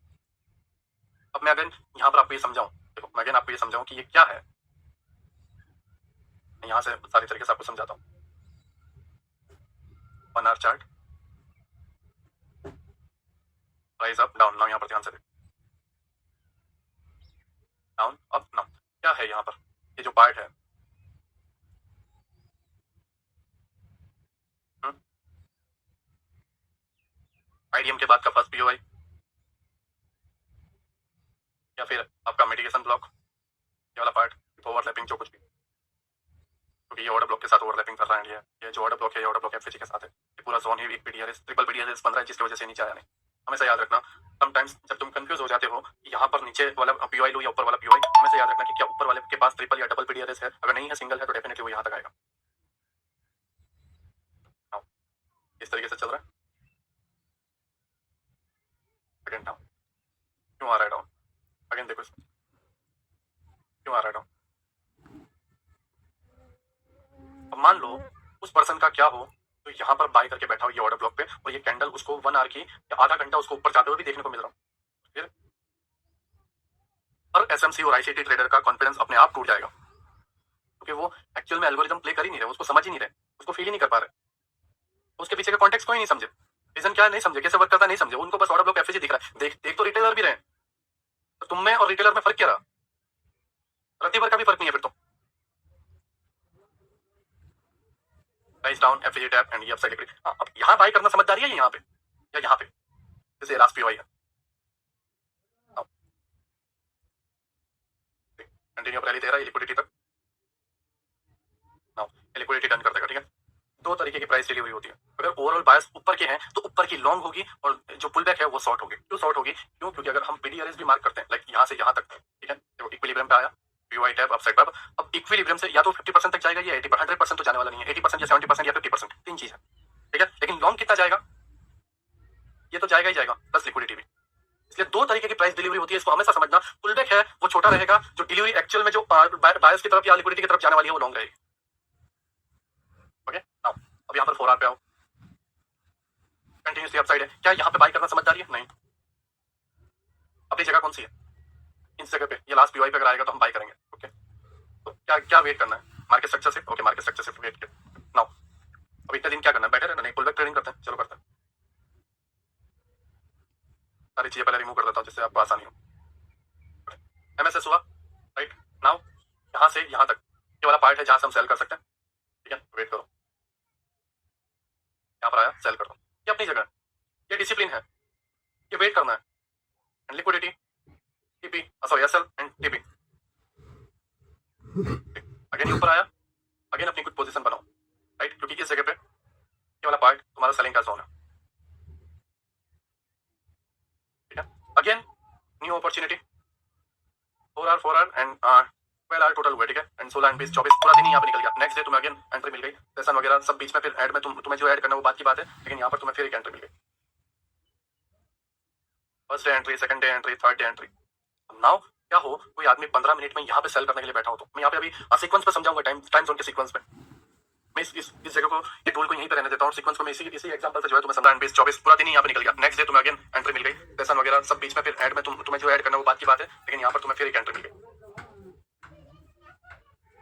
अब मैं अगेन यहाँ पर आपको ये समझाऊं, देखो मैं अगेन आपको ये समझाऊं कि ये क्या है, यहाँ से सारी तरीके से आपको समझाता हूँ। 1 our chart, rise up down, now यहाँ पर ध्यान से देखो, डाउन अप नाउ क्या है यहाँ पर, ये जो पार्ट है, आईडीएम के बाद का फर्स्ट पीओआई, या फिर आपका मिटिगेशन ब्लॉक, ये वाला पार्ट, ओवरलैपिंग जो कुछ भी, क्योंकि ये ऑर्डर ब्लॉक के साथ ओवरलैपिंग कर रहा है। ये जो ऑर्डर ब्लॉक है, ये ऑर्डर ब्लॉक एफएजी के साथ है। ये पूरा जोन ही एक पीडीआरएस, ट्रिपल पीडीआरएस 15 है, जिसकी वजह से नीचे आया नहीं। हमेशा याद रखना, समटाइम्स जब तुम कंफ्यूज हो जाते हो यहाँ पर नीचे वाला पीओआई लो या ऊपर वाला पीओआई, हमेशा याद रखना कि क्या ऊपर वाले के पास ट्रिपल या डबल पीडीआरएस है। अगर नहीं है, सिंगल है, तो डेफिनेटली वो यहाँ तक आएगा। इस तरीके से चल रहा है। अगेन डाउन, क्यों आ रहा है डाउन? अगेन देखो क्यों आ रहा है डाउन। अब मान लो उस पर्सन का क्या हो, तो यहाँ पर बाय करके बैठा हो ये ऑर्डर ब्लॉक पे, और ये कैंडल उसको 1 आवर की या आधा घंटा उसको ऊपर जाते हुए भी देखने को मिल रहा हूँ, फिर हर एसएमसी और आईसीटी ट्रेडर का कॉन्फिडेंस अपने आप टूट जाएगा, क्योंकि वो एक्चुअल में एल्गोरिथम प्ले कर ही नहीं रहे, उसको समझ ही नहीं रहे, उसको फील ही नहीं कर पा रहे, उसके पीछे का कॉन्टेक्स्ट कोई नहीं समझे, रीजन क्या है नहीं समझे, कैसे वर्क करता नहीं समझे, उनको बस ऑर्डर ब्लॉक एफएजी दिख रहा है। देख तो रिटेलर भी रहे, तो तुम में और रिटेलर में फर्क क्या रहा? रत्ती भर का भी फर्क नहीं है फिर तो। प्राइस डाउन, एफएजी टैप एंड ये अपसाइड लिक्विडिटी। अब यहाँ बाय करना समझदारी है, यहाँ पे या यहाँ पे, जैसे लास्ट पीओआई है। कंटिन्यू रैली दे रहा है लिक्विडिटी तक, नाउ लिक्विडिटी डन कर देगा, ठीक है। दो तरीके की प्राइस डिलीवरी होती है। अगर ओवरऑल बायस ऊपर के हैं तो ऊपर की लॉन्ग होगी और जो पुल बैक है वो शॉर्ट होगी। क्यों शॉर्ट होगी? क्यों? क्योंकि अगर हम पीडीआरएस भी मार्क करते हैं लाइक यहाँ से यहाँ तक, ठीक है, देखो इक्विलिब्रियम पे आया, पीओआई टैब अपसाइड टैब, अब इक्विलिब्रियम से या तो 50% तक जाएगा या 100% तो जाने वाला नहीं है, 80% या 70% या 50%, तीन चीज है, ठीक है। लेकिन लॉन्ग कितना जाएगा? ये तो जाएगा ही जाएगा, प्लस लिक्विडिटी भी। इसलिए दो तरीके की प्राइस डिलीवरी होती है, इसको हमेशा समझना। पुलबैक है वो छोटा रहेगा, जो डिलीवरी एक्चुअल में जो बायर्स की तरफ या लिक्विडिटी की तरफ जाने वाली है वो लॉन्ग रहेगी। ओके, नाउ अब यहाँ पर 4 आवर पे आओ, कंटिन्यूसली अपसाइड है, क्या यहाँ पे बाय करना समझदारी है? नहीं। अपनी जगह कौन सी है? इस जगह पे ये लास्ट पीवाई पे अगर आएगा तो हम बाय करेंगे। ओके, तो क्या क्या वेट करना है? मार्केट स्ट्रक्चर से, ओके, मार्केट स्ट्रक्चर से वेट कर। नाउ अब इतने दिन क्या करना है? बैठे रहना? नहीं, पुलबैक ट्रेडिंग करते हैं, चलो करते हैं। सारी चीजें पहले रिमूव कर देता हूँ जिससे आपको आसानी हो। एमएसएस हुआ, राइट। नाउ यहाँ से यहाँ तक ये वाला पार्ट है जहां से हम सेल कर सकते हैं, ठीक है। वेट करो, यहाँ पर आया, सेल कर दो। ये अपनी जगह, ये डिसिप्लिन है, ये वेट करना है। And liquidity, TP, sorry SL and TP. Again ऊपर आया, अगेन अपनी कुछ पोजीशन बनाओ, राइट, क्योंकि इस जगह पे ये वाला पार्ट तुम्हारा सेलिंग का जोन है, ठीक है। Again new opportunity, 4 hour and 12 hour total हुआ, ठीक है। एंड 16 एंड 20 24 पूरा दिन यहाँ पे निकल गया। नेक्स्ट डे तुम्हें अगेन एंट्री मिल गई, सेशन वगैरह सब बीच में, फिर ऐड में तुम्हें जो ऐड करना वो बात की बात है, लेकिन यहाँ पर तुम्हें फिर एक एंट्री मिल गई। First day entry, second day entry, third day entry. Now क्या हो, कोई आदमी 15 मिनट में यहाँ पे सेल करने के लिए बैठा हो, तो मैं यहाँ पे अभी सीक्वेंस पे समझाऊंगा, टाइम जोन के सीक्वेंस पे। मैं इस जगह को, ये टूल को यहीं पे रहने देता हूँ, सीक्वेंस को मैं इसी एग्जांपल से जो है तुम्हें समझा। 20 24 पूरा दिन ही यहाँ पे निकल गया। नेक्स्ट डे तुम्हें अगेन एंट्री मिल गई, सेशन वगैरह सब बीच में, फिर ऐड में तुम्हें जो ऐड करना वो बात की बात है, लेकिन यहाँ पर तुम्हें फिर एक एंट्री मिल गई।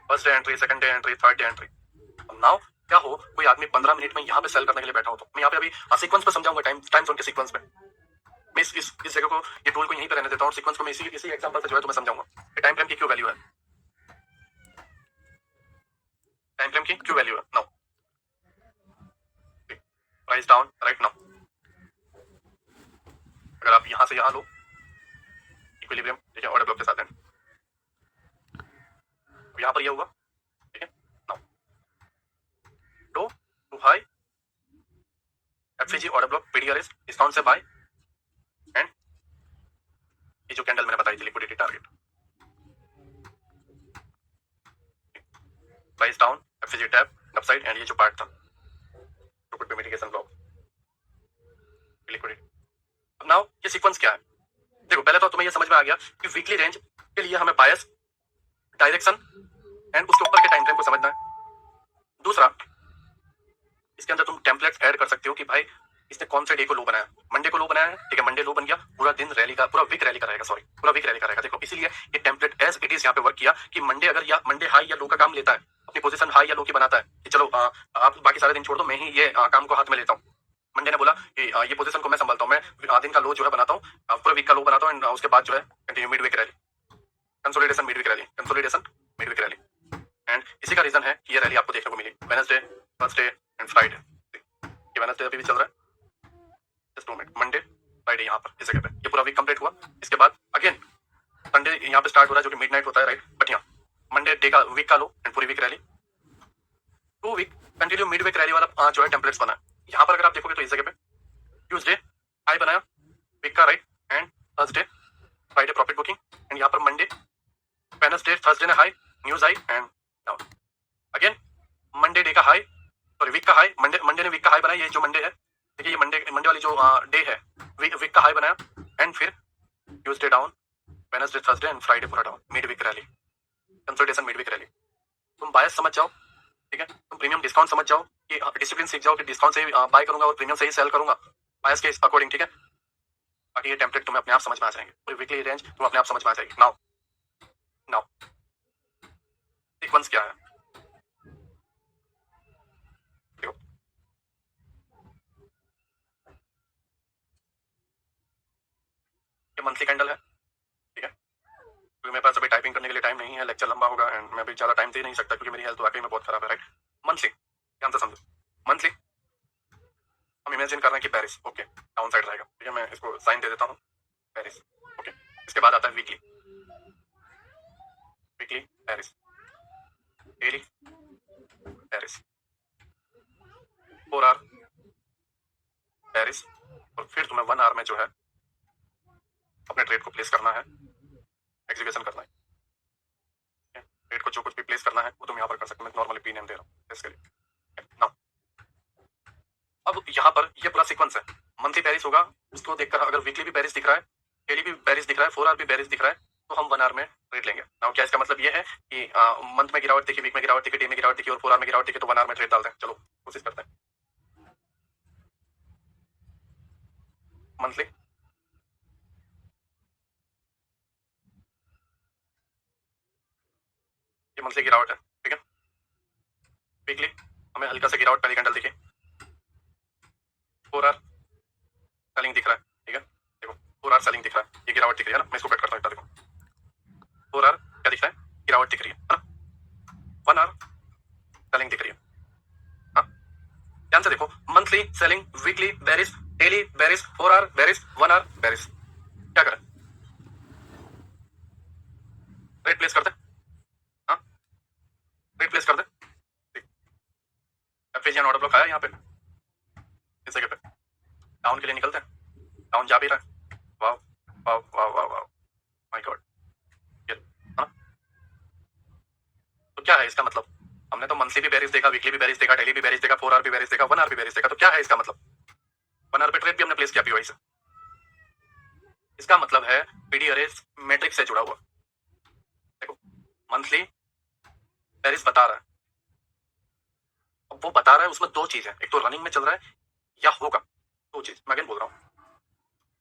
First day entry, second day entry, third day entry. Now क्या हो, कोई आदमी 15 मिनट में यहाँ पे सेल करने के लिए बैठा हो, तो मैं यहाँ पे अभी सीक्वेंस पे समझाऊंगा, टाइम जोन के सीक्वेंस पे। मैं इस जगह को, ये टूल को यहीं पे रहने देता हूँ, सीक्वेंस को मैं इसी एग्जांपल से जो है तुम्हें समझाऊंगा कि टाइम फ्रेम की क्यों वैल्यू है, टाइम फ्रेम की क्यों वैल्यू है। Now price down, right. Now अगर आप यहाँ से यहाँ लो इक्विलिब्रियम, ठीक है, ऑर्डर ब्लॉक के साथ है, यहाँ पर ये हुआ, ठीक है। Now low to high, FCG order block, PDRS discount से बाय, एंड ये जो कैंडल मैंने बताई थी liquidity target, price down, FCG tap, upside, and ये जो पार्ट था थ्रूपुट पे मिटिगेशन ब्लॉक, लिक्विडिटी। अब नाउ ये सीक्वेंस क्या है? देखो पहले तो तुम्हें ये समझ में आ गया कि वीकली रेंज के लिए हमें बायस, डायरेक्शन एंड उसके ऊपर के टाइम फ्रेम को समझना है। दूसरा, इसके अंदर तुम टेम्पलेट्स ऐड कर सकते हो कि भाई इसने कौन से डे को लो बनाया, मंडे को लो बनाया है, ठीक है, मंडे लो बन गया, पूरा दिन रैली का, पूरा वीक रैली का रहेगा, सॉरी पूरा वीक रैली का रहेगा। देखो इसीलिए ये टेम्पलेट एज इट इज यहाँ पे वर्क किया कि मंडे अगर या मंडे हाई या लो का काम लेता है, अपनी पोजीशन हाई या लो की बनाता है कि चलो आप बाकी सारे दिन छोड़ दो, मैं ही ये काम को हाथ में लेता हूँ। मंडे ने बोला कि ये पोजीशन को मैं संभालता हूँ, मैं दिन का लो जो है बनाता हूँ, पूरा वीक का लो बनाता हूँ, एंड उसके बाद जो है continue mid week rally, consolidation mid week rally, consolidation mid week rally. And इसी का रीजन है कि ये रैली आपको देखने को मिली वेडनेसडे, थर्सडे एंड फ्राइडे। ये वेडनेसडे अभी भी चल रहा है, जस्ट मोमेंट, मंडे फ्राइडे यहाँ पर इस जगह पे ये पूरा वीक कंप्लीट हुआ। इसके बाद अगेन संडे यहाँ पे स्टार्ट हो रहा है जो कि मिडनाइट होता है, राइट, बट यहाँ मंडे डे का वीक का लो एंड पूरी week rally, 2 week continue mid week rally वाला जो है टेम्पलेट्स बना है। यहाँ पर अगर आप देखोगे तो इस जगह पे ट्यूसडे हाई बनाया वीक का, right, and Thursday Friday profit booking, and यहाँ पर मंडे, वेडनेसडे, थर्सडे ने high, news I and down. Again Monday day का हाई, सॉरी वीक का हाई, मंडे ने वीक का हाई बनाया, ये जो मंडे है, देखिए ये मंडे वाली जो डे है वीक का हाई बनाया, एंड फिर Tuesday down, Wednesday, Thursday and Friday पूरा down, mid week rally, consolidation mid week rally. तुम बायस समझ जाओ, ठीक है, तुम प्रीमियम डिस्काउंट समझ जाओ कि डिसिप्लिन सीख जाओ कि डिस्काउंट से बाय करूंगा और प्रीमियम से ही सेल करूंगा बायस के अकॉर्डिंग, ठीक है। बाकी ये टेम्पलेट तुम्हें अपने आप समझ में आ जाएंगे, पूरी वीकली रेंज तुम्हें अपने आप समझ में आ जाएगी। नाउ सीक्वेंस क्या है, देखो ये मंथली कैंडल है, ठीक है, क्योंकि मेरे पास अभी टाइपिंग करने के लिए टाइम नहीं है, लेक्चर लंबा होगा एंड मैं भी ज्यादा टाइम दे नहीं सकता क्योंकि मेरी हेल्थ वाकई में बहुत खराब है, राइट। मंथली ध्यान से समझो, मंथली हम इमेजिन कर रहे हैं कि पेरिस, ओके, डाउन साइड रहेगा, ठीक है, मैं इसको साइन दे देता हूँ पेरिस, ओके। इसके बाद आता है weekly, weekly bearish, daily bearish, 4 hour bearish, और फिर तुम्हें 1 आवर में जो है अपने ट्रेड को प्लेस करना है, एग्जीक्यूशन करना है। ट्रेड को जो कुछ भी प्लेस करना है वो तुम यहाँ पर कर सकते हो। मैं नॉर्मली पी नेम दे रहा हूँ इसके लिए ना। अब यहाँ पर ये पूरा सीक्वेंस है। मंथली पेरिस होगा, उसको देखकर अगर वीकली भी पेरिस दिख रहा है, डेली भी पेरिस दिख रहा है, 4 आवर भी पेरिस दिख रहा है, तो हम 1 आवर में ट्रेड लेंगे ना। क्या इसका मतलब ये है कि मंथ में गिरावट दिखी, वीक में गिरावट दिखी, डे में गिरावट दिखी और 4 आवर में गिरावट दिखी तो 1 आवर में ट्रेड डालते हैं। चलो कोशिश करते हैं। मंथली ये मंथली गिरावट है, ठीक है। वीकली हमें हल्का सा गिरावट पहली कैंडल दिखी, 4 आवर सेलिंग दिख रहा है, ठीक है। देखो 4 आवर सेलिंग दिख रहा है, ये गिरावट दिख रही है ना। मैं इसको कट करता हूँ, देखो 4 आवर क्या दिख रहा है, गिरावट दिख रही है ना। 1 आवर सेलिंग दिख रही है। हाँ ध्यान से देखो, monthly selling, weekly bearish, daily bearish, 4 hour bearish, 1 hour bearish. क्या करें, रेट प्लेस कर दे। हाँ रेट प्लेस कर दे। एफएजीएन ऑर्डर ब्लॉक आया यहाँ पे इस जगह पे, डाउन के लिए निकलते हैं, डाउन जा भी रहा है। वाह वाह वाह वाह वाह, माय गॉड। तो क्या है इसका मतलब, हमने तो मंथली भी बेरिस देखा, वीकली भी बेरिस देखा, डेली भी बेरिस देखा, 4 आवर भी बेरिस देखा, 1 आवर भी बेरिस देखा, तो क्या है इसका मतलब। 1 आवर पे ट्रेड भी हमने प्लेस किया पीवाई से। इसका मतलब है पीडी अरेज मैट्रिक्स से जुड़ा हुआ। देखो मंथली पेरिस बता रहा है, अब वो बता रहा है उसमें दो चीज है, एक तो रनिंग में चल रहा है या होगा, दो चीज मैं अगेन बोल रहा हूँ।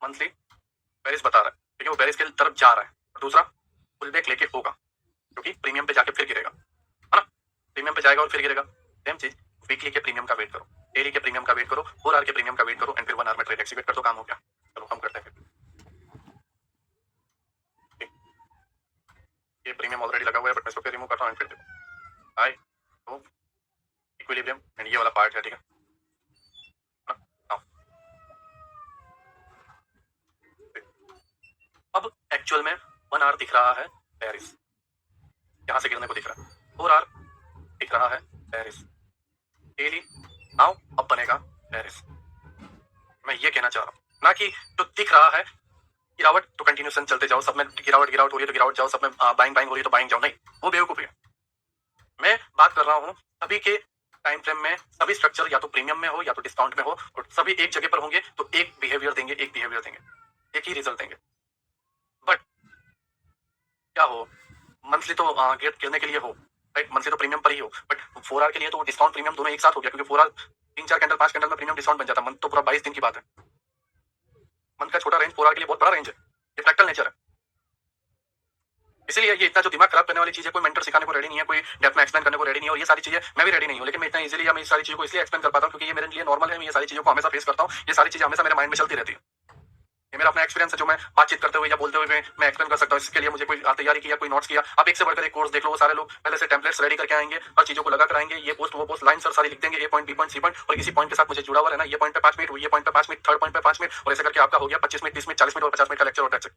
मंथली पेरिस बता रहा है, ठीक है, वो पेरिस के तरफ जा रहा है, और दूसरा पुल बैक लेके होगा, क्योंकि प्रीमियम पे जाके फिर गिरेगा, है ना। प्रीमियम पे जाएगा और फिर गिरेगा। सेम चीज, वीकली के प्रीमियम का वेट करो, डेली के प्रीमियम का वेट करो, 4 आवर के प्रीमियम का वेट करो, एंड फिर 1 आवर में ट्रेड एक्सीक्यूट कर दो, काम हो गया। चलो हम करते हैं फिर। ये प्रीमियम ऑलरेडी लगा हुआ है, बट मैं इसको फिर रिमूव करता हूँ, एंड फिर देखो आई तो इक्विलिब्रियम एंड ये वाला पार्ट है, ठीक है। अब एक्चुअल में 1 आवर दिख रहा है पेरिस, यहां से गिरने को दिख रहा है, 4 आवर दिख रहा है पेरिस, डेली नाउ अब बनेगा पेरिस। मैं ये कहना चाह रहा हूँ ना कि जो दिख रहा है गिरावट तो कंटिन्यूसन चलते जाओ, सब में गिरावट गिरावट हो रही है तो गिरावट जाओ, सब में बाइंग बाइंग हो रही है तो बाइंग जाओ, नहीं, वो बेवकूफी है। मैं बात कर रहा हूँ सभी के टाइम फ्रेम में, सभी स्ट्रक्चर या तो प्रीमियम में हो या तो डिस्काउंट में हो, और सभी एक जगह पर होंगे तो एक बिहेवियर देंगे, एक बिहेवियर देंगे, एक ही रिजल्ट देंगे। बट क्या हो, मंथली तो गिरने के लिए हो, राइट, मंथली तो प्रीमियम पर ही हो, बट 4 आवर के लिए तो डिस्काउंट प्रीमियम दोनों एक साथ हो गया, क्योंकि 4 आवर 3-4 कैंडल 5 कैंडल में प्रीमियम डिस्काउंट बन जाता है। मंथ तो पूरा 22 दिन की बात है, मंथ का छोटा रेंज 4 आवर के लिए बहुत बड़ा रेंज है, ये फ्रैक्टल नेचर है। इसलिए ये इतना जो दिमाग खराब करने वाली चीज है, कोई मेंटर सिखाने को रेडी नहीं है, कोई डेप्थ में एक्सप्लेन करने को रेडी नहीं है, और ये सारी चीजें मैं भी रेडी नहीं हूँ, लेकिन मैं इतना इजीली मैं इस सारी चीजों को इसलिए एक्सप्लेन कर पाता हूँ क्योंकि ये मेरे लिए नॉर्मल है, मैं ये सारी चीजों को हमेशा फेस करता हूँ, ये सारी चीजें हमेशा मेरे माइंड में चलती रहती है। ये मेरा अपना एक्सपीरियंस है जो मैं बातचीत करते हुए या बोलते हुए मैं एक्सप्लेन कर सकता हूँ। इसके लिए मुझे कोई तैयारी किया, कोई नोट्स किया, आप एक से बढ़कर एक कोर्स देख लो, वो सारे लोग पहले से टेम्पलेट्स रेडी करके आएंगे और चीजों को लगा कर आएंगे, ये पोस्ट वो पोस्ट लाइन सर सारी लिख देंगे, A point B point C point, और किसी पॉइंट के साथ मुझे जुड़ा हुआ रहना, ये पॉइंट पे 5 मिनट, ये पॉइंट पे 5 मिनट, थर्ड पॉइंट पे 5 मिनट, और ऐसे करके आपका हो गया 25 मिनट, 30 मिनट, 40 मिनट और 50 मिनट का लेक्चर और टैक्स।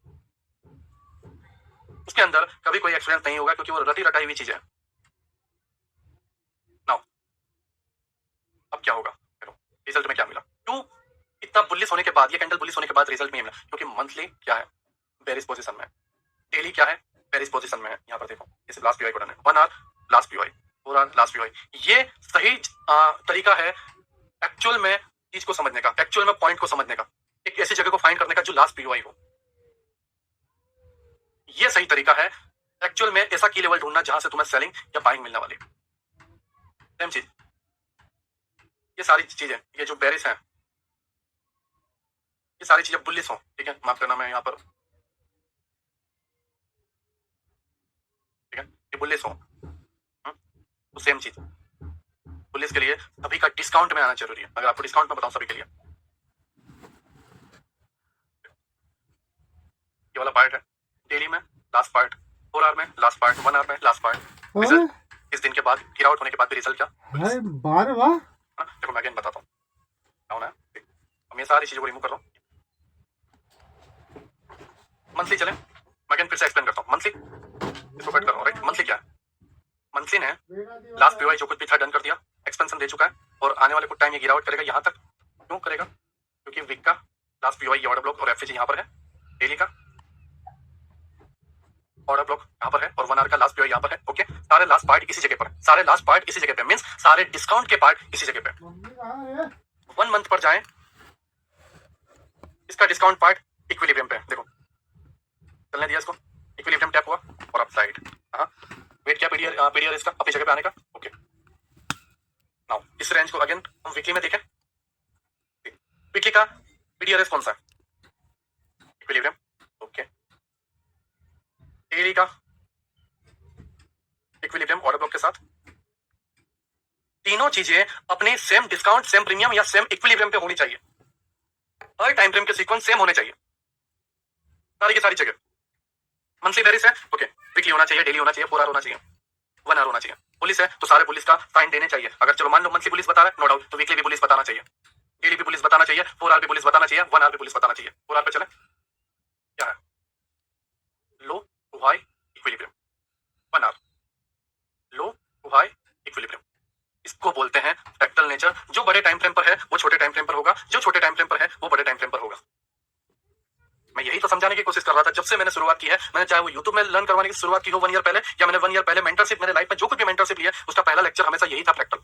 उसके अंदर कभी कोई एक्सपीरियंस नहीं होगा क्योंकि वो रटी रटाई हुई चीज है। नाउ अब क्या होगा, रिजल्ट में क्या मिला, क्यों इतना बुलिश होने के बाद, ये कैंडल बुलिश होने के बाद रिजल्ट नहीं मिला, क्योंकि मंथली क्या है, बेरिश पोजीशन में है, डेली क्या है, बेरिश पोजीशन में है। यहाँ पर देखो इसे लास्ट पीवाई को डन है, 1 hour last PY, 4 hour last PY. ये सही तरीका है एक्चुअल में चीज को समझने का, एक्चुअल में पॉइंट को समझने का, एक ऐसी जगह को फाइंड करने का जो लास्ट पीवाई हो। ये सही तरीका है एक्चुअल में ऐसा की लेवल ढूंढना जहां से तुम्हें सेलिंग या बाइंग मिलने वाली। सेम चीज, ये सारी चीजें, ये जो बेरिश है, ये सारी चीजें बुलिश हो, ठीक है, माफ करना मैं यहाँ पर, ठीक है, ये बुलिश हो, तो सेम चीज पुलिस के लिए सभी का डिस्काउंट में आना जरूरी है। अगर आपको डिस्काउंट में बताऊं सभी के लिए, ये वाला पार्ट है डेली में लास्ट पार्ट, 4 आवर में लास्ट पार्ट, 1 आवर में लास्ट पार्ट, रिजल्ट इस दिन के बाद गिरावट होने के बाद भी रिजल्ट क्या, बार वाह। देखो मैं अगेन बताता हूँ, डाउन है, हम ये सारी चीजों को रिमूव कर रहा हूँ। मंथली चले, मैं अगेन फिर से एक्सप्लेन करता हूँ, मंथली इसको कट कर रहा हूँ, राइट। मंथली क्या है, मंथली ने लास्ट पीवाई जो कुछ भी था डन कर दिया, एक्सपेंशन दे चुका है और आने वाले कुछ टाइम ये गिरावट करेगा यहाँ तक। क्यों करेगा? क्योंकि वीक का लास्ट पीवाई ऑर्डर ब्लॉक और एफएजी यहाँ पर है, डेली का ऑर्डर ब्लॉक यहाँ पर है और 1 आवर का लास्ट पीवाई यहाँ पर है। ओके, सारे लास्ट पार्ट इसी जगह पर, सारे लास्ट पार्ट इसी जगह पे, मींस सारे डिस्काउंट के पार्ट इसी जगह पे। 1 मंथ पर जाएं, इसका डिस्काउंट पार्ट इक्विलिब्रियम पे, देखो चलने दिया इसको, इक्विलिब्रियम टैप हुआ और अपसाइड। हाँ, वेट क्या पीडीआर इसका अपनी जगह पे आने का। ओके, नाउ इस रेंज को अगेन हम वीकली में देखें। वीकली का पीडीआर कौन सा है? इक्विलिब्रियम। ओके, डेली का इक्विलिब्रियम ऑर्डर ब्लॉक के साथ। तीनों चीजें अपने सेम डिस्काउंट, सेम प्रीमियम या सेम इक्विलिब्रियम पे होनी चाहिए। हर टाइम फ्रेम के सीक्वेंस सेम होने चाहिए, सारी की सारी जगह। मंथली बेरिस है, ओके, वीकली होना चाहिए, डेली होना चाहिए, 4 आवर होना चाहिए, 1 आवर होना चाहिए। पुलिस है तो सारे पुलिस का साइन देने चाहिए। अगर चलो मान लो मंथली पुलिस बता रहा है, नो डाउट, तो वीकली भी पुलिस बताना चाहिए, डेली भी पुलिस बताना चाहिए, 4 आवर भी पुलिस बताना चाहिए, 1 आवर भी पुलिस बताना चाहिए। 4 आवर पे चले, क्या है? Low to high equilibrium, 1 hour low to high equilibrium. इसको बोलते हैं फ्रैक्टल नेचर। जो बड़े टाइम फ्रेम पर है वो छोटे टाइम फ्रेम पर होगा, जो छोटे टाइम फ्रेम पर है वो बड़े टाइम फ्रेम पर होगा। मैं यही तो समझाने की कोशिश कर रहा था जब से मैंने शुरुआत की है। मैंने चाहे वो यूट्यूब में लर्न करवाने की शुरुआत की हो 1 ईयर पहले, या मैंने 1 ईयर पहले मेंटरशिप, मैंने लाइफ में जो कुछ भी मेंटरशिप लिया उसका पहला लेक्चर हमेशा यही था, फ्रैक्टल।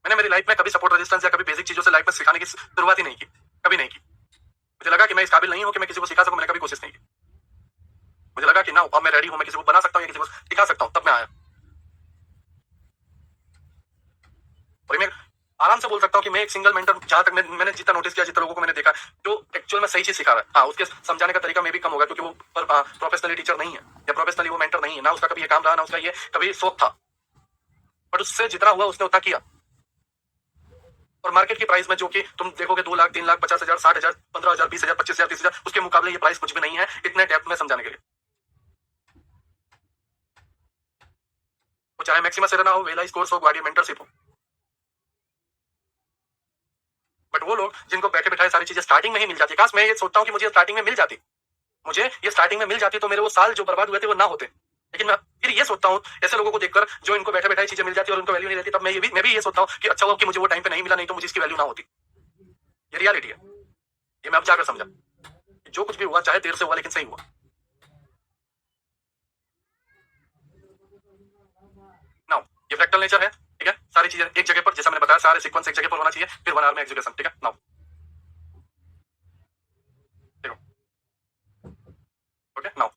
मैंने मेरी लाइफ में कभी सपोर्ट रेजिस्टेंस या कभी बेसिक चीजों से लाइफ में सिखाने की शुरुआत ही नहीं की, कभी नहीं की। मुझे लगा कि मैं इस काबिल नहीं हूं कि मैं किसी को सिखा सकूं, मैंने कभी कोशिश नहीं की। मुझे लगा कि ना अब मैं रेडी हूं, मैं किसी को बना सकता हूं या किसी को सिखा सकता हूं, तब मैं आया। और मैं आराम से बोल सकता हूं कि मैं एक सिंगल मेंटर, जहां तक मैंने जितना नोटिस किया, जितना लोगों को मैंने देखा, जो एक्चुअल में सही चीज सिखा रहा है, हाँ, उसके समझाने का तरीका में भी कम होगा क्योंकि वो प्रोफेशनली टीचर नहीं है या प्रोफेशनली वो मेंटर नहीं है, ना उसका कभी ये काम रहा, ना उसका ये कभी शौक था, बट उससे जितना हुआ उसने उतना किया। और मार्केट की प्राइस में जो कि तुम देखोगे 2 लाख, 3 लाख, 50,000, 60,000, 15,000, 20,000, 25,000, 30,000, उसके मुकाबले ये प्राइस कुछ भी नहीं है इतने डेप्थ में समझाने के लिए। वो चाहे मैक्सिमम सेरेना हो, वेलाइज कोर्स हो, गार्डियन मेंटरशिप हो, बट वो लोग जिनको बैठे बैठाए सारी चीजें स्टार्टिंग में ही मिल जाती है। काश मैं ये सोचता हूँ कि मुझे स्टार्टिंग में मिल जाती, मुझे ये स्टार्टिंग में मिल जाती तो मेरे वो साल जो बर्बाद हुए थे वो ना होते। लेकिन मैं फिर ये सोचता हूँ ऐसे लोगों को देखकर जो इनको बैठे बैठाई चीजें मिल जाती और उनको वैल्यू नहीं रहती, तब मैं भी ये सोचता हूँ कि अच्छा हुआ कि मुझे वो टाइम पे नहीं मिला, नहीं तो मुझे इसकी वैल्यू ना होती। ये रियलिटी है, ये मैं अब जाकर समझा। जो कुछ भी हुआ चाहे देर से हुआ लेकिन सही हुआ। नाउ ये फ्रैक्टल नेचर है, ठीक है। सारी चीजें एक जगह पर, जैसा मैंने बताया, सारे सीक्वेंस एक जगह पर होना चाहिए, फिर 1 आवर में एग्जीक्यूशन, ठीक है। नाउ देखो, okay, now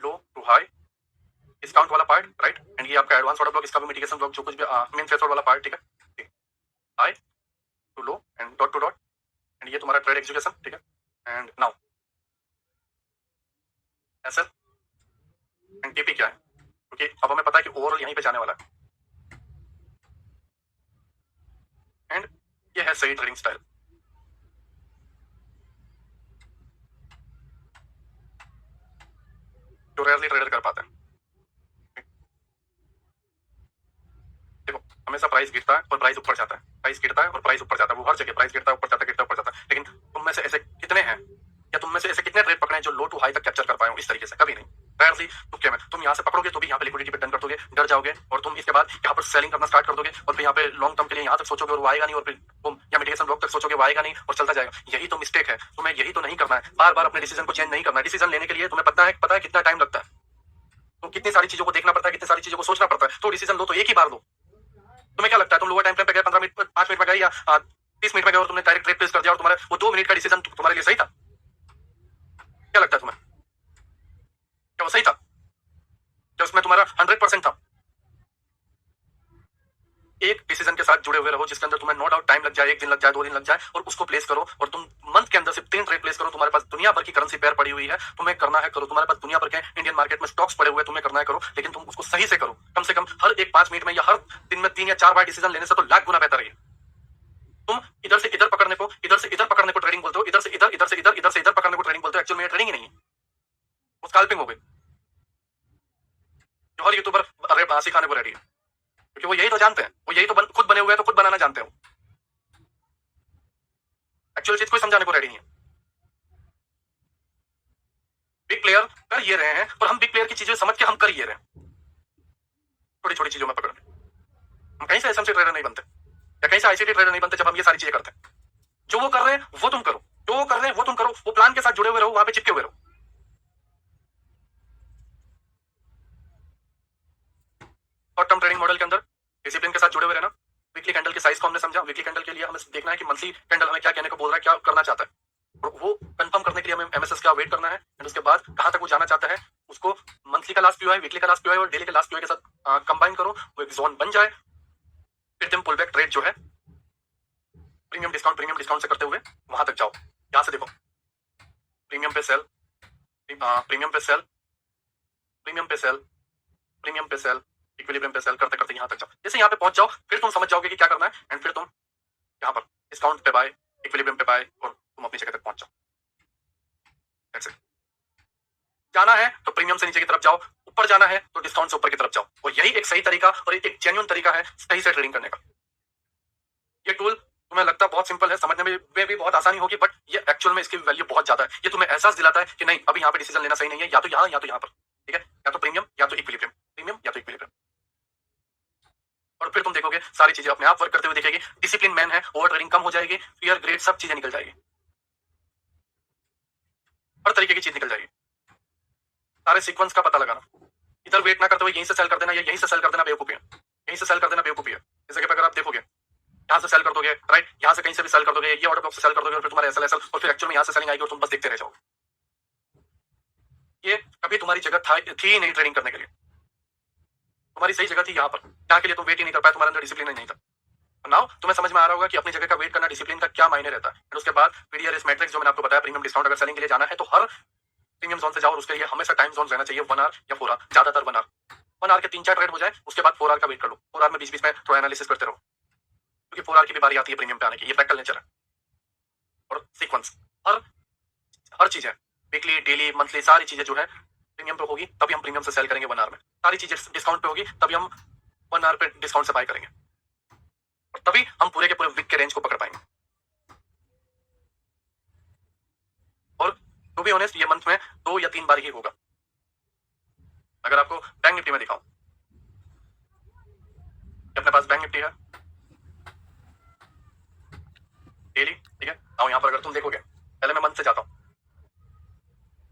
low to high discount वाला पार्ट, राइट, एंड ये आपका एडवांस ऑर्डर ब्लॉक, इसका भी मिटिगेशन ब्लॉक, जो कुछ भी मेन थ्रेशोल्ड वाला पार्ट, ठीक है। High to low and dot to dot, and ये तुम्हारा ट्रेड एग्जीक्यूशन, ठीक है। And now SL and TP क्या है, क्योंकि अब हमें पता है कि ओवरऑल यहीं पे जाने वाला है। एंड ये है सही ट्रेडिंग स्टाइल, जो रेयरली ट्रेडर कर पाते हैं। देखो, हमेशा प्राइस गिरता है और प्राइस ऊपर जाता है, प्राइस गिरता है और प्राइस ऊपर जाता है, वो हर जगह प्राइस गिरता है, ऊपर जाता है, गिरता है, ऊपर जाता है। लेकिन तुम में से ऐसे कितने हैं, या तुम में से ऐसे कितने ट्रेड पकड़े हैं जो लो टू हाई तक कैप्चर कर पाए हो इस तरीके से? कभी नहीं, रेयरली। तुक्के में तुम यहाँ से पकड़ोगे तो भी यहाँ पे लिक्विडिटी पे डन कर दोगे, डर जाओगे, और तुम इसके बाद यहाँ पर सेलिंग करना स्टार्ट कर दोगे, और फिर यहाँ पे लॉन्ग टर्म के लिए यहाँ तक सोचोगे और वो आएगा नहीं, और फिर तुम या मिटिगेशन ब्लॉक तक सोचोगे वो आएगा नहीं और चलता जाएगा। यही तो मिस्टेक है, तुम्हें यही तो नहीं करना है। बार बार अपने डिसीजन को चेंज नहीं करना है। डिसीजन लेने के लिए तुम्हें पता है कितना टाइम लगता है, तो कितनी सारी चीजों को देखना पड़ता है, कितनी सारी चीजों को सोचना पड़ता है। तो डिसीजन लो तो एक ही बार लो। तुम्हें क्या लगता है, तुम लोअर टाइम फ्रेम पे गए, 15 मिनट, 5 मिनट में गए या 30 मिनट में गए और तुमने डायरेक्ट ट्रेड प्लेस कर दिया, और तुम्हारा वो 2 मिनट का डिसीजन तुम्हारे लिए सही था? क्या लगता है तुम्हें, क्या वो सही था? क्या उसमें तुम्हारा 100% था? एक डिसीजन के साथ जुड़े हुए रहो जिसके अंदर तुम्हें नो डाउट टाइम लग जाए, 1 दिन लग जाए, 2 दिन लग जाए, और उसको प्लेस करो, और तुम मंथ के अंदर सिर्फ 3 ट्रेड प्लेस करो। तुम्हारे पास दुनिया भर की करेंसी पेयर पड़ी हुई है, तुम्हें करना है करो। तुम्हारे पास दुनिया भर के इंडियन मार्केट में स्टॉक्स पड़े हुए, तुम्हें करना है करो, लेकिन तुम उसको सही से करो। कम से कम हर एक 5 मिनट में या हर दिन में 3 या 4 बार डिसीजन लेने से तो लाख गुना बेहतर है। तुम इधर से इधर पकड़ने को, इधर से इधर पकड़ने को ट्रेडिंग बोलते हो, इधर से इधर, इधर से इधर, इधर से इधर पकड़ने को ट्रेडिंग बोलते हो। एक्चुअल में ये ट्रेडिंग ही नहीं है, वो स्कैल्पिंग हो गई, जो हर यूट्यूबर सिखाने को रेडी है, क्योंकि वो यही तो जानते हैं, वो यही तो खुद बने हुए हैं, तो खुद बनाना जानते हो। एक्चुअल चीज कोई समझाने को रेडी नहीं है। बिग प्लेयर कर ये रहे हैं और हम बिग प्लेयर की चीजें समझ के हम कर ये रहे हैं, छोटी छोटी चीजों में पकड़ के। हम कहीं से एसएमसी ट्रेडर नहीं बनते या कहीं से आईसीटी ट्रेडर नहीं बनते जब हम ये सारी चीजें करते हैं। जो वो कर रहे हैं वो तुम करो, जो वो कर रहे हैं वो तुम करो, वो प्लान के साथ जुड़े हुए रहो, वहां पे चिपके हुए रहो। शॉर्ट टर्म ट्रेडिंग मॉडल के अंदर डिसिप्लिन के साथ जुड़े हुए रहना। वीकली कैंडल के साइज को हमने समझा, वीकली कैंडल के लिए हमें देखना है कि मंथली कैंडल हमें क्या कहने को बोल रहा है, क्या करना चाहता है, और वो कंफर्म करने के लिए हमें एमएसएस का वेट करना है। एंड उसके बाद कहां तक वो जाना चाहता है उसको मंथली का लास्ट पीओआई, वीकली का लास्ट पीओआई और डेली का लास्ट पीओआई के साथ कंबाइन करो, वो एक जोन बन जाए। फिर तुम पुल बैक ट्रेड जो है प्रीमियम डिस्काउंट से करते हुए वहां तक जाओ। यहां से देखो, प्रीमियम पे सेल, प्रीमियम पे सेल, प्रीमियम पे सेल, प्रीमियम पे सेल, इक्विलिब्रियम पे सेल करते करते यहां तक जाओ। जैसे यहां पे पहुंच जाओ फिर तुम समझ जाओगे कि क्या करना है, एंड फिर तुम यहाँ पर डिस्काउंट पे बाय, इक्विलिब्रियम पे बाय, और तुम अपनी जगह तक पहुंच जाओ। That's it. जाना है तो प्रीमियम से नीचे की तरफ जाओ, ऊपर जाना है तो डिस्काउंट से ऊपर की तरफ जाओ, और यही एक सही तरीका और एक जेन्युइन तरीका है सही से ट्रेडिंग करने का। ये टूल तुम्हें लगता है बहुत सिंपल है, समझने में भी बहुत आसानी होगी, बट ये एक्चुअल में इसकी वैल्यू बहुत ज्यादा है। ये तुम्हें एहसास दिलाता है कि नहीं, अभी यहाँ पे डिसीजन लेना सही नहीं है, या तो यहाँ या तो यहाँ पर, ठीक है, या तो प्रीमियम या तो इक्विलिब्रियम, प्रीमियम या तो इक्विलिब्रियम। और फिर तुम देखोगे सारी चीजें अपने आप वर्क करते हुए दिखेगी। डिसिप्लिन मैन है, ओवर ट्रेडिंग कम हो जाएगी, फियर ग्रेड सब चीजें निकल जाएगी, हर तरीके की चीज निकल जाएगी। सारे सीक्वेंस का पता लगाना, इधर वेट ना करते हुए यहीं से सेल कर देना या यहीं से सेल कर देना बेवकूफी है, यहीं से सेल कर देना बेवकूफी है। इस जगह पे अगर आप देखोगे यहाँ से सेल कर दोगे, राइट, यहाँ से कहीं से भी सेल कर दोगे, ये ऑर्डर ब्लॉक से सेल कर दोगे, और फिर तुम्हारे एसएल एसएल, और फिर एक्चुअल में यहाँ से सेलिंग आएगी और तुम बस देखते रह जाओगे। ये कभी तुम्हारी जगह थी ही नहीं ट्रेडिंग करने के लिए। तुम्हारी सही जगह थी यहाँ पर, जहाँ के लिए तुम वेट ही नहीं कर पाए, तुम्हारे अंदर डिसिप्लिन नहीं था। नाउ तुम्हें समझ में आ रहा होगा कि अपनी जगह का वेट करना, डिसिप्लिन का क्या मायने रहता है। और उसके बाद पीडीआरएस मैट्रिक्स जो मैंने आपको बताया, प्रीमियम डिस्काउंट अगर सेलिंग के लिए जाना है तो हर प्रीमियम जोन से जाओ, और उसके लिए हमेशा टाइम जोन रहना चाहिए 1 आवर या 4 आवर, ज्यादातर 1 आवर। 1 आवर के 3-4 ट्रेड हो जाए, उसके बाद 4 आवर का वेट कर लो। 4 आवर में बीच बीच में थोड़ा एनालिसिस करते रहो, क्योंकि 4 आवर की भी बारी आती है प्रीमियम पे आने की, ये प्रैक्टिकल नेचर है। और सीक्वेंस, हर हर चीज है, वीकली डेली मंथली सारी चीजें जो है प्रीमियम पे होगी, तभी हम प्रीमियम से सेल करेंगे 1 आवर में। सारी चीजें डिस्काउंट पे होगी, तभी हम 1 आवर पे डिस्काउंट से बाय करेंगे, और तभी हम पूरे के पूरे वीक के रेंज को पकड़ पाएंगे। और टू बी ऑनेस्ट, ये मंथ में 2 या 3 बार ही होगा। अगर आपको बैंक निफ्टी में दिखाऊं, अपने पास बैंक निफ्टी है डेली, ठीक है। और यहाँ पर अगर तुम देखोगे, पहले मैं मंथ से जाता हूँ,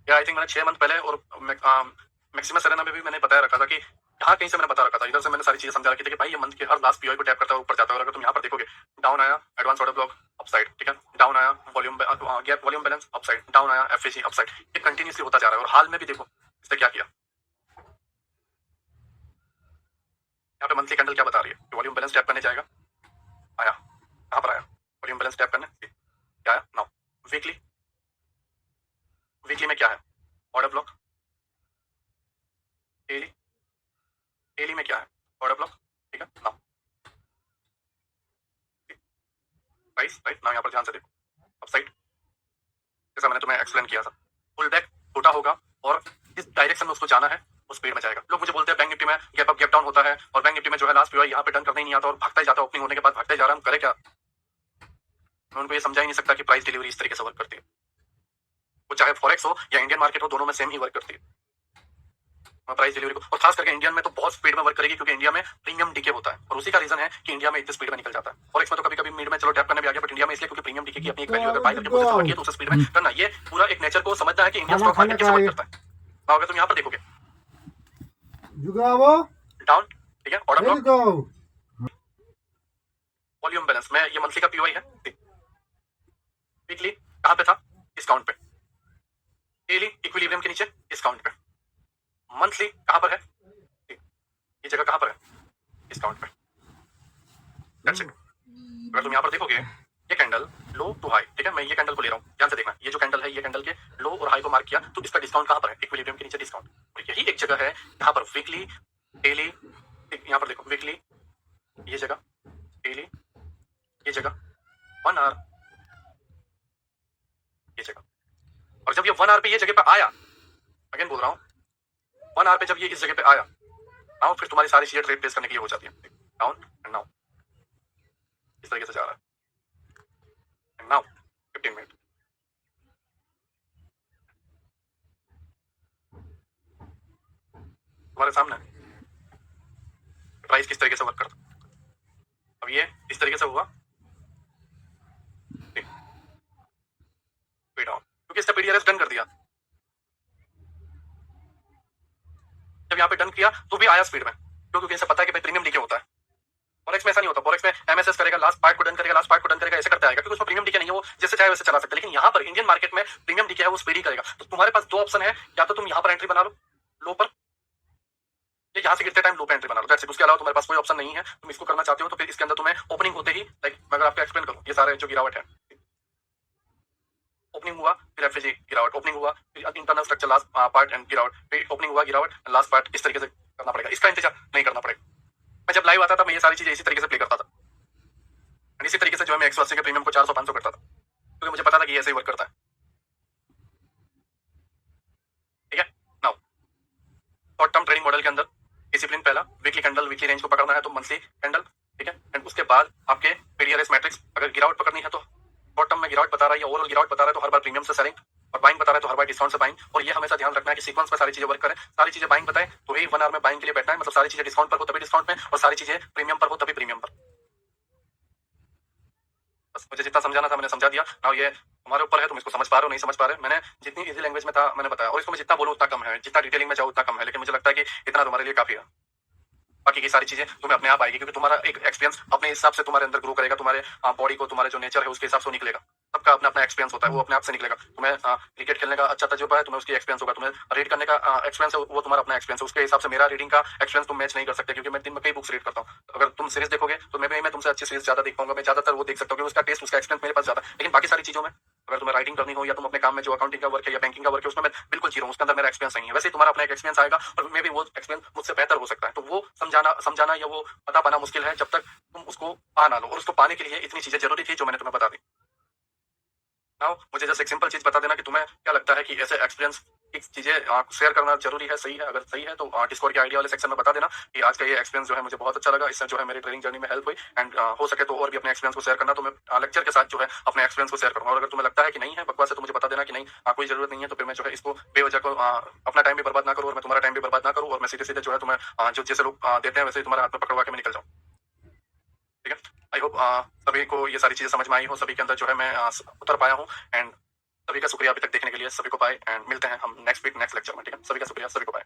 या आई थिंक मैंने 6 मंथ पहले और मैक्सिमम सेरेना में भी मैंने बताया रखा था कि यहाँ कहीं से मैंने बता रखा था, इधर से मैंने सारी चीजें समझा रखी थी कि भाई ये मंथ के हर लास्ट पीओआई को टैप करता है, ऊपर जाता है। और अगर तुम यहाँ पर देखोगे, डाउन आया एडवांस ऑर्डर ब्लॉक अपसाइड, ठीक है, डाउन आया volume gap volume balance upside, down आया एफएसी अपसाइड, ये कंटिन्यूसली होता जा रहा है। और हाल में भी देखो इसने क्या किया, यहाँ पे मंथली कैंडल क्या बता रही है, वॉल्यूम बैलेंस टैप करने जाएगा, आया, कहाँ पर आया, वॉल्यूम बैलेंस टैप करने, क्या आया नाउ। वीकली, वीकली में क्या है, ऑर्डर ब्लॉक, डेली, डेली में क्या है, ऑर्डर ब्लॉक, ठीक है नाउ, प्राइस, राइट नाउ। यहाँ पर ध्यान से देखो, अपसाइड, जैसा मैंने तुम्हें एक्सप्लेन किया था, पुल बैक छोटा होगा और जिस डायरेक्शन में उसको जाना है उस स्पीड में जाएगा। लोग मुझे बोलते हैं बैंक निफ्टी में गैप अप गैप डाउन होता है, और बैंक निफ्टी में जो है लास्ट पीओआई यहाँ पे टर्न करने ही नहीं आता और भागता ही जाता है, ओपनिंग होने के बाद भागता ही जा रहा है, हम करे क्या। मैं उनको ये समझा ही नहीं सकता कि प्राइस डिलीवरी इस तरीके से वर्क करती है। वो चाहे फॉरेक्स हो या इंडियन मार्केट हो, दोनों में सेम ही वर्क करती है। प्राइस डिलीवरी को, और खास करके इंडियन में तो बहुत स्पीड में वर्क करेगी, क्योंकि इंडिया में प्रीमियम डीके होता है, और उसी का रीजन है कि इंडिया में इतनी स्पीड में निकल जाता है। फॉरेक्स में तो कभी कभी मिड में चलो टैप करने भी आ गया, बट इंडिया में इसलिए क्योंकि प्रीमियम डीके की अपनी एक वैल्यू, अगर बाय करके पोजीशन रखी है तो उसे स्पीड में करना, ये पूरा एक नेचर को समझना है कि इंडियन स्टॉक मार्केट कैसे वर्क करता है। now अगर तुम यहाँ पर देखोगे, डाउन, ठीक है, ऑर्डर ब्लॉक, वॉल्यूम बैलेंस में, ये मंथली का पीओआई है, वीकली कहां पे था, डिस्काउंट पे, डेली इक्विलिब्रियम के नीचे डिस्काउंट पे, मंथली कहां पर है, ये जगह कहां पर है, डिस्काउंट पे। That's it. अगर तुम यहाँ पर देखोगे, ये कैंडल लो टू हाई, ठीक है, मैं ये कैंडल को ले रहा हूँ, ध्यान से देखना, ये जो कैंडल है, ये कैंडल के लो और हाई को मार्क किया, तो इसका डिस्काउंट कहां पर है, इक्विलिब्रियम के नीचे डिस्काउंट। और यही एक जगह है यहाँ पर वीकली, डेली, यहाँ पर देखो वीकली, ये जगह, डेली, ये जगह, 1 आवर, ये जगह। और जब ये 1 आवर पे ये जगह पे आया, अगेन बोल रहा हूँ, 1 आवर पे जब ये इस जगह पे आया, नाउ फिर तुम्हारी सारी चीजें ट्रेड प्लेस करने के लिए हो जाती है, डाउन एंड नाउ, इस तरीके से जा रहा है, एंड नाउ 15 मिनट, तुम्हारे सामने प्राइस किस तरीके से वर्क करता है। अब ये इस तरीके से हुआ पे डाउन, क्योंकि इसने पीडीआरएस डन कर दिया। जब यहाँ पे डन किया तो भी आया स्पीड में, क्योंकि इसे पता है कि भाई प्रीमियम डीके होता है। फॉरेक्स में ऐसा नहीं होता, फॉरेक्स में एमएसएस करेगा, लास्ट पार्ट को डन करेगा, लास्ट पार्ट को डन करेगा, ऐसे करते आएगा, क्योंकि उसमें प्रीमियम डीके नहीं है, वो जैसे चाहे वैसे चला सकता है। लेकिन यहाँ पर इंडियन मार्केट में प्रीमियम डीके है, वो स्पीड ही करेगा। तो तुम्हारे पास दो ऑप्शन है, या तो तुम यहाँ पर एंट्री बना लो लो पर, या यहाँ से गिरते टाइम लो पे एंट्री बना लो। That's it. उसके अलावा तुम्हारे पास कोई ऑप्शन नहीं है। तुम इसको करना चाहते हो तो फिर इसके अंदर तुम्हें ओपनिंग होते ही, लाइक मैं अगर आपको एक्सप्लेन करूँ, ये सारे जो गिरावट है, ओपनिंग हुआ फिर एफएजी गिरावट, ओपनिंग हुआ फिर internal structure last part and गिरावट, फिर ओपनिंग हुआ गिरावट लास्ट पार्ट, इस तरीके से करना पड़ेगा। इसका इंतजार नहीं करना पड़ेगा। मैं जब लाइव आता था मैं ये सारी चीजें इसी तरीके से प्ले करता था, एंड इसी तरीके से जो है मैं 180 के प्रीमियम को 400-500 करता था, क्योंकि मुझे पता था कि ये ऐसे ही वर्क करता है। ठीक है। Now short term trading model के अंदर डिसिप्लिन पहला, वीकली कैंडल, वीकली रेंज को पकड़ना है तो मंथली कैंडल, ठीक है। एंड उसके बाद आपके पीडीआरएस मैट्रिक्स, अगर गिरावट पकड़नी है तो शॉर्ट टर्म में गिरावट बता रहा है या ओवरऑल गिरावट बता रहा है तो हर बार प्रीमियम से सेलिंग, और बाइंग बता रहा है तो हर बार डिस्काउंट से बाइंग। और ये हमेशा ध्यान रखना है कि सीक्वेंस में सारी चीजें वर्क करें। सारी चीजें बाइंग बताए तो ही 1 आवर में बाइंग के लिए बैठना है, मतलब सारी चीजें डिस्काउंट पर हो तभी डिस्काउंट में, और सारी चीजें प्रीमियम पर हो तभी प्रीमियम पर। बस मुझे जितना समझाना था मैंने समझा दिया। नाउ ये हमारे ऊपर है, तुम इसको समझ पा रहे हो नहीं समझ पा रहे। मैंने जितनी इजी लैंग्वेज में था मैंने बताया, और इसको मैं जितना बोलूँ उतना कम है, जितना डिटेलिंग में जाऊँ उतना कम है, लेकिन मुझे लगता है कि इतना तुम्हारे लिए काफी है। बाकी की सारी चीजें तुम्हें अपने आप आएगी, क्योंकि तुम्हारा एक एक्सपीरियंस अपने हिसाब से तुम्हारे अंदर ग्रो करेगा, तुम्हारे बॉडी को, तुम्हारे जो नेचर है उसके हिसाब से निकलेगा। सबका अपना अपना एक्सपीरियंस होता है, वो अपने आप से निकलेगा। तुम्हें क्रिकेट खेलने का अच्छा तजुर्बा है, तुम्हें उसकी एक्सपीरियंस होगा। तुम्हें रीड करने का एक्सपीरियंस है, वो तुम्हारा अपना एक्सपीरियंस है। उसके हिसाब से मेरा रीडिंग का एक्सपीरियंस तुम मैच नहीं कर सकते, क्योंकि मैं दिन में कई बुक्स रीड करता हूँ। अगर तुम सीरीज देखोगे तो मैं तुमसे अच्छी सीरीज ज्यादा देख पाऊंगा, मैं ज्यादातर वो देख सकता हूँ, उसका टेस्ट, उसका एक्सपीरियंस मेरे पास ज्यादा। लेकिन बाकी सारी चीजों में अगर तुम्हें राइटिंग करनी हो या तुम अपने काम में जो अकाउंटिंग का वर्क है या बैंकिंग का वर्क है उसमें मैं बिल्कुल जीरो हूँ, उसके अंदर मेरा एक्सपीरियंस नहीं है। वैसे तुम्हारा अपना एक एक्सपीरियंस आएगा, और मे भी वो एक्सपीरियंस मुझसे बेहतर हो सकता है। तो वो समझाना या वो पता पाना मुश्किल है जब तक तुम उसको पा ना लो, और उसको पाने के लिए इतनी चीजें जरूरी थी जो मैंने तुम्हें बता दी। नाउ मुझे जैसे एक सिंपल चीज बता देना कि तुम्हें क्या लगता है कि ऐसे एक्सपीरियंस की चीजें शेयर करना जरूरी है, सही है? अगर सही है तो डिस्कॉर्ड के आइडिया वाले सेक्शन में बता देना कि आज का ये एक्सपीरियंस जो है मुझे बहुत अच्छा लगा, इससे जो है मेरी ट्रेनिंग जर्नी में हेल्प हुई। एंड हो सके तो और भी अपने एक्सपीरियंस को शेयर करना, तो मैं लेक्चर के साथ जो है अपने एक्सपीरियंस को शेयर करूंगा। और अगर तुम्हें लगता है कि नहीं है बकवास है तो मुझे बता देना कि नहीं कोई जरूरत नहीं है, तो फिर मैं जो है इसको बेवजह को अपना टाइम भी बर्बाद ना करूँ, और मैं तुम्हारा टाइम भी बर्बाद ना करूँ, और मैं सीधे सीधे जो है तुम्हें जो जैसे लोग देते हैं वैसे ही तुम्हारे हाथ में पकड़वा के मैं निकल जाऊँ। ठीक है। आई होप सभी को ये सारी चीजें समझ में आई हो, सभी के अंदर जो है मैं उतर पाया हूँ। एंड सभी का शुक्रिया अभी तक देखने के लिए, सभी को बाय, एंड मिलते हैं हम नेक्स्ट वीक नेक्स्ट लेक्चर में। ठीक है, सभी का शुक्रिया, सभी को बाय।